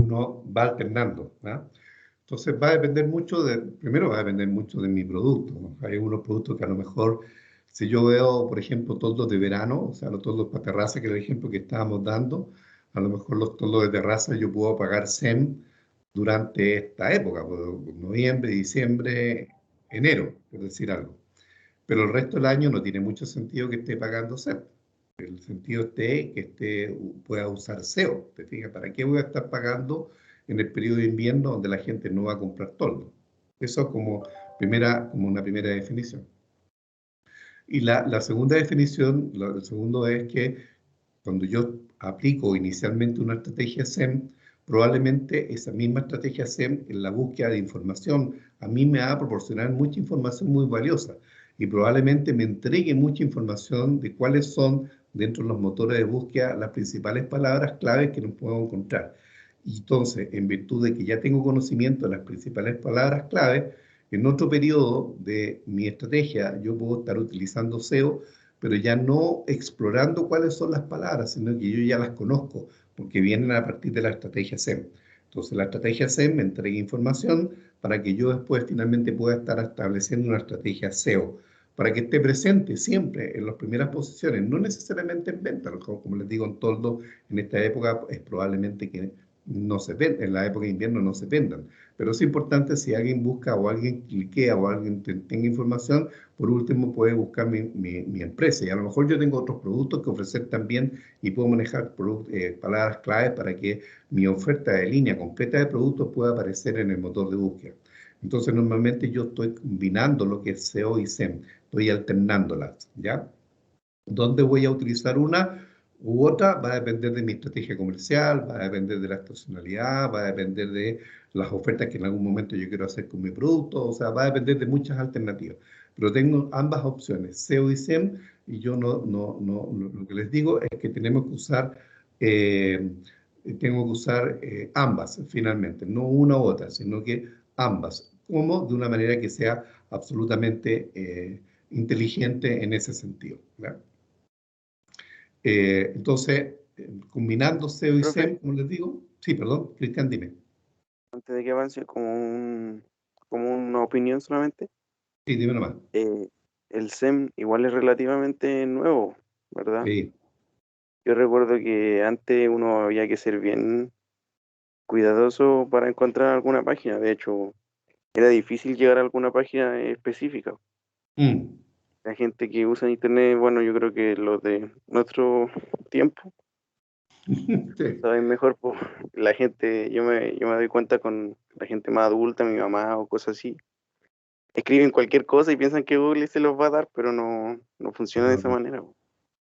Uno va alternando, ¿no? Entonces va a depender mucho primero va a depender mucho de mi producto, ¿no? Hay unos productos que a lo mejor, si yo veo, por ejemplo, toldos de verano, o sea, los toldos para terraza, que es el ejemplo que estábamos dando, a lo mejor los toldos de terraza yo puedo pagar SEM durante esta época, noviembre, diciembre, enero, por decir algo. Pero el resto del año no tiene mucho sentido que esté pagando SEM. El sentido pueda usar SEO. ¿Te fijas? ¿Para qué voy a estar pagando en el periodo de invierno donde la gente no va a comprar toldo? Eso es como una primera definición. Y la segunda definición, el segundo es que cuando yo aplico inicialmente una estrategia SEM, probablemente esa misma estrategia SEM en la búsqueda de información a mí me va a proporcionar mucha información muy valiosa y probablemente me entregue mucha información de cuáles son dentro de los motores de búsqueda las principales palabras claves que nos podemos encontrar. Y entonces, en virtud de que ya tengo conocimiento de las principales palabras claves, en otro periodo de mi estrategia yo puedo estar utilizando SEO, pero ya no explorando cuáles son las palabras, sino que yo ya las conozco, porque vienen a partir de la estrategia SEM. Entonces, la estrategia SEM me entrega información para que yo después finalmente pueda estar estableciendo una estrategia SEO, para que esté presente siempre en las primeras posiciones, no necesariamente en venta, como les digo, en toldo en esta época es probablemente que no se venden, en la época de invierno no se vendan, pero es importante si alguien busca o alguien cliquea o alguien tenga información, por último puede buscar mi empresa y a lo mejor yo tengo otros productos que ofrecer también y puedo manejar palabras claves para que mi oferta de línea completa de productos pueda aparecer en el motor de búsqueda. Entonces normalmente yo estoy combinando lo que es SEO y SEM, estoy alternándolas, ¿ya? ¿Dónde voy a utilizar una u otra? Va a depender de mi estrategia comercial, va a depender de la estacionalidad, va a depender de las ofertas que en algún momento yo quiero hacer con mi producto, o sea, va a depender de muchas alternativas. Pero tengo ambas opciones, SEO y SEM, y yo lo que les digo es que tenemos que usar tengo que usar ambas finalmente, no una u otra, sino que ambas, como de una manera que sea absolutamente inteligente en ese sentido, ¿verdad? Entonces, combinando SEO y Profe, SEM, como les digo, sí, perdón, Cristian, dime. antes de que avance, como una opinión solamente, Sí, dime nomás. el SEM igual es relativamente nuevo, ¿verdad? Sí. Yo recuerdo que antes uno había que ser bien cuidadoso para encontrar alguna página. De hecho, era difícil llegar a alguna página específica. Mm. La gente que usa internet, bueno, yo creo que los de nuestro tiempo Sí. saben mejor. Po. La gente, yo me doy cuenta con la gente más adulta, mi mamá o cosas así. Escriben cualquier cosa y piensan que Google se los va a dar, pero no funciona de esa manera. Po.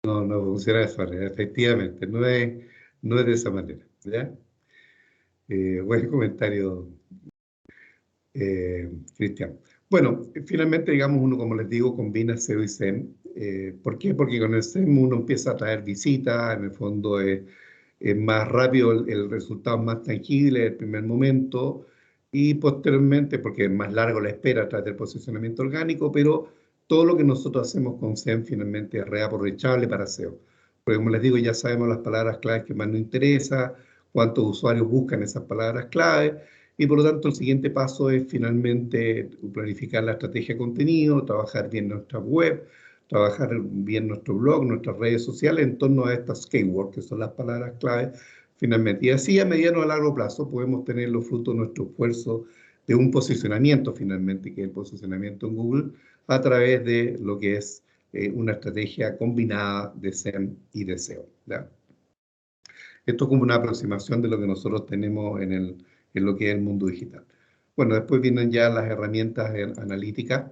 No, no funciona de esa manera, efectivamente, no es de esa manera, ¿ya? Buen comentario, Cristian. Bueno, finalmente, digamos, uno, como les digo, combina SEO y SEM. ¿Por qué? Porque con el SEM uno empieza a traer visitas, en el fondo es más rápido, el resultado es más tangible en el primer momento, y posteriormente, porque es más largo la espera tras del posicionamiento orgánico, pero todo lo que nosotros hacemos con SEM finalmente es reaprovechable para SEO. Porque como les digo, ya sabemos las palabras claves que más nos interesa, cuántos usuarios buscan esas palabras claves, y por lo tanto el siguiente paso es finalmente planificar la estrategia de contenido, trabajar bien nuestra web, trabajar bien nuestro blog, nuestras redes sociales en torno a estas keywords, que son las palabras clave finalmente. Y así a mediano o a largo plazo podemos tener los frutos de nuestro esfuerzo de un posicionamiento finalmente, que es el posicionamiento en Google, a través de lo que es una estrategia combinada de SEM y de SEO, ¿ya? Esto es como una aproximación de lo que nosotros tenemos en lo que es el mundo digital. Bueno, después vienen ya las herramientas analíticas.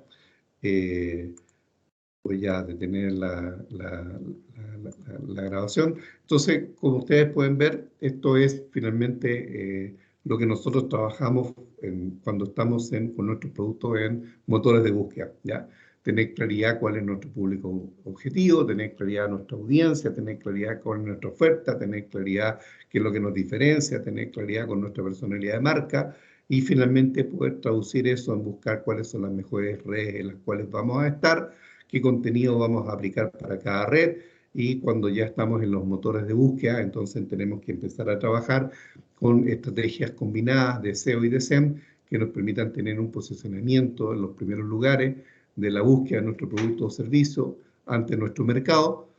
Voy a detener la grabación. Entonces, como ustedes pueden ver, esto es finalmente lo que nosotros trabajamos cuando estamos con nuestros productos en motores de búsqueda, ¿ya? Tener claridad cuál es nuestro público objetivo, tener claridad de nuestra audiencia, tener claridad con nuestra oferta, tener claridad qué es lo que nos diferencia, tener claridad con nuestra personalidad de marca y finalmente poder traducir eso en buscar cuáles son las mejores redes en las cuales vamos a estar, qué contenido vamos a aplicar para cada red, y cuando ya estamos en los motores de búsqueda, entonces tenemos que empezar a trabajar con estrategias combinadas de SEO y de SEM que nos permitan tener un posicionamiento en los primeros lugares de la búsqueda de nuestro producto o servicio ante nuestro mercado,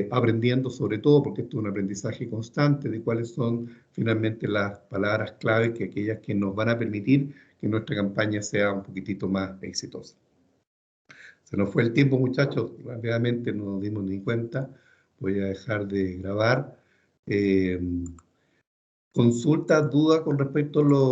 aprendiendo sobre todo, porque esto es un aprendizaje constante, de cuáles son finalmente las palabras clave, que aquellas que nos van a permitir que nuestra campaña sea un poquitito más exitosa. Se nos fue el tiempo, muchachos, rápidamente no nos dimos ni cuenta. Voy a dejar de grabar. Consultas, dudas con respecto a los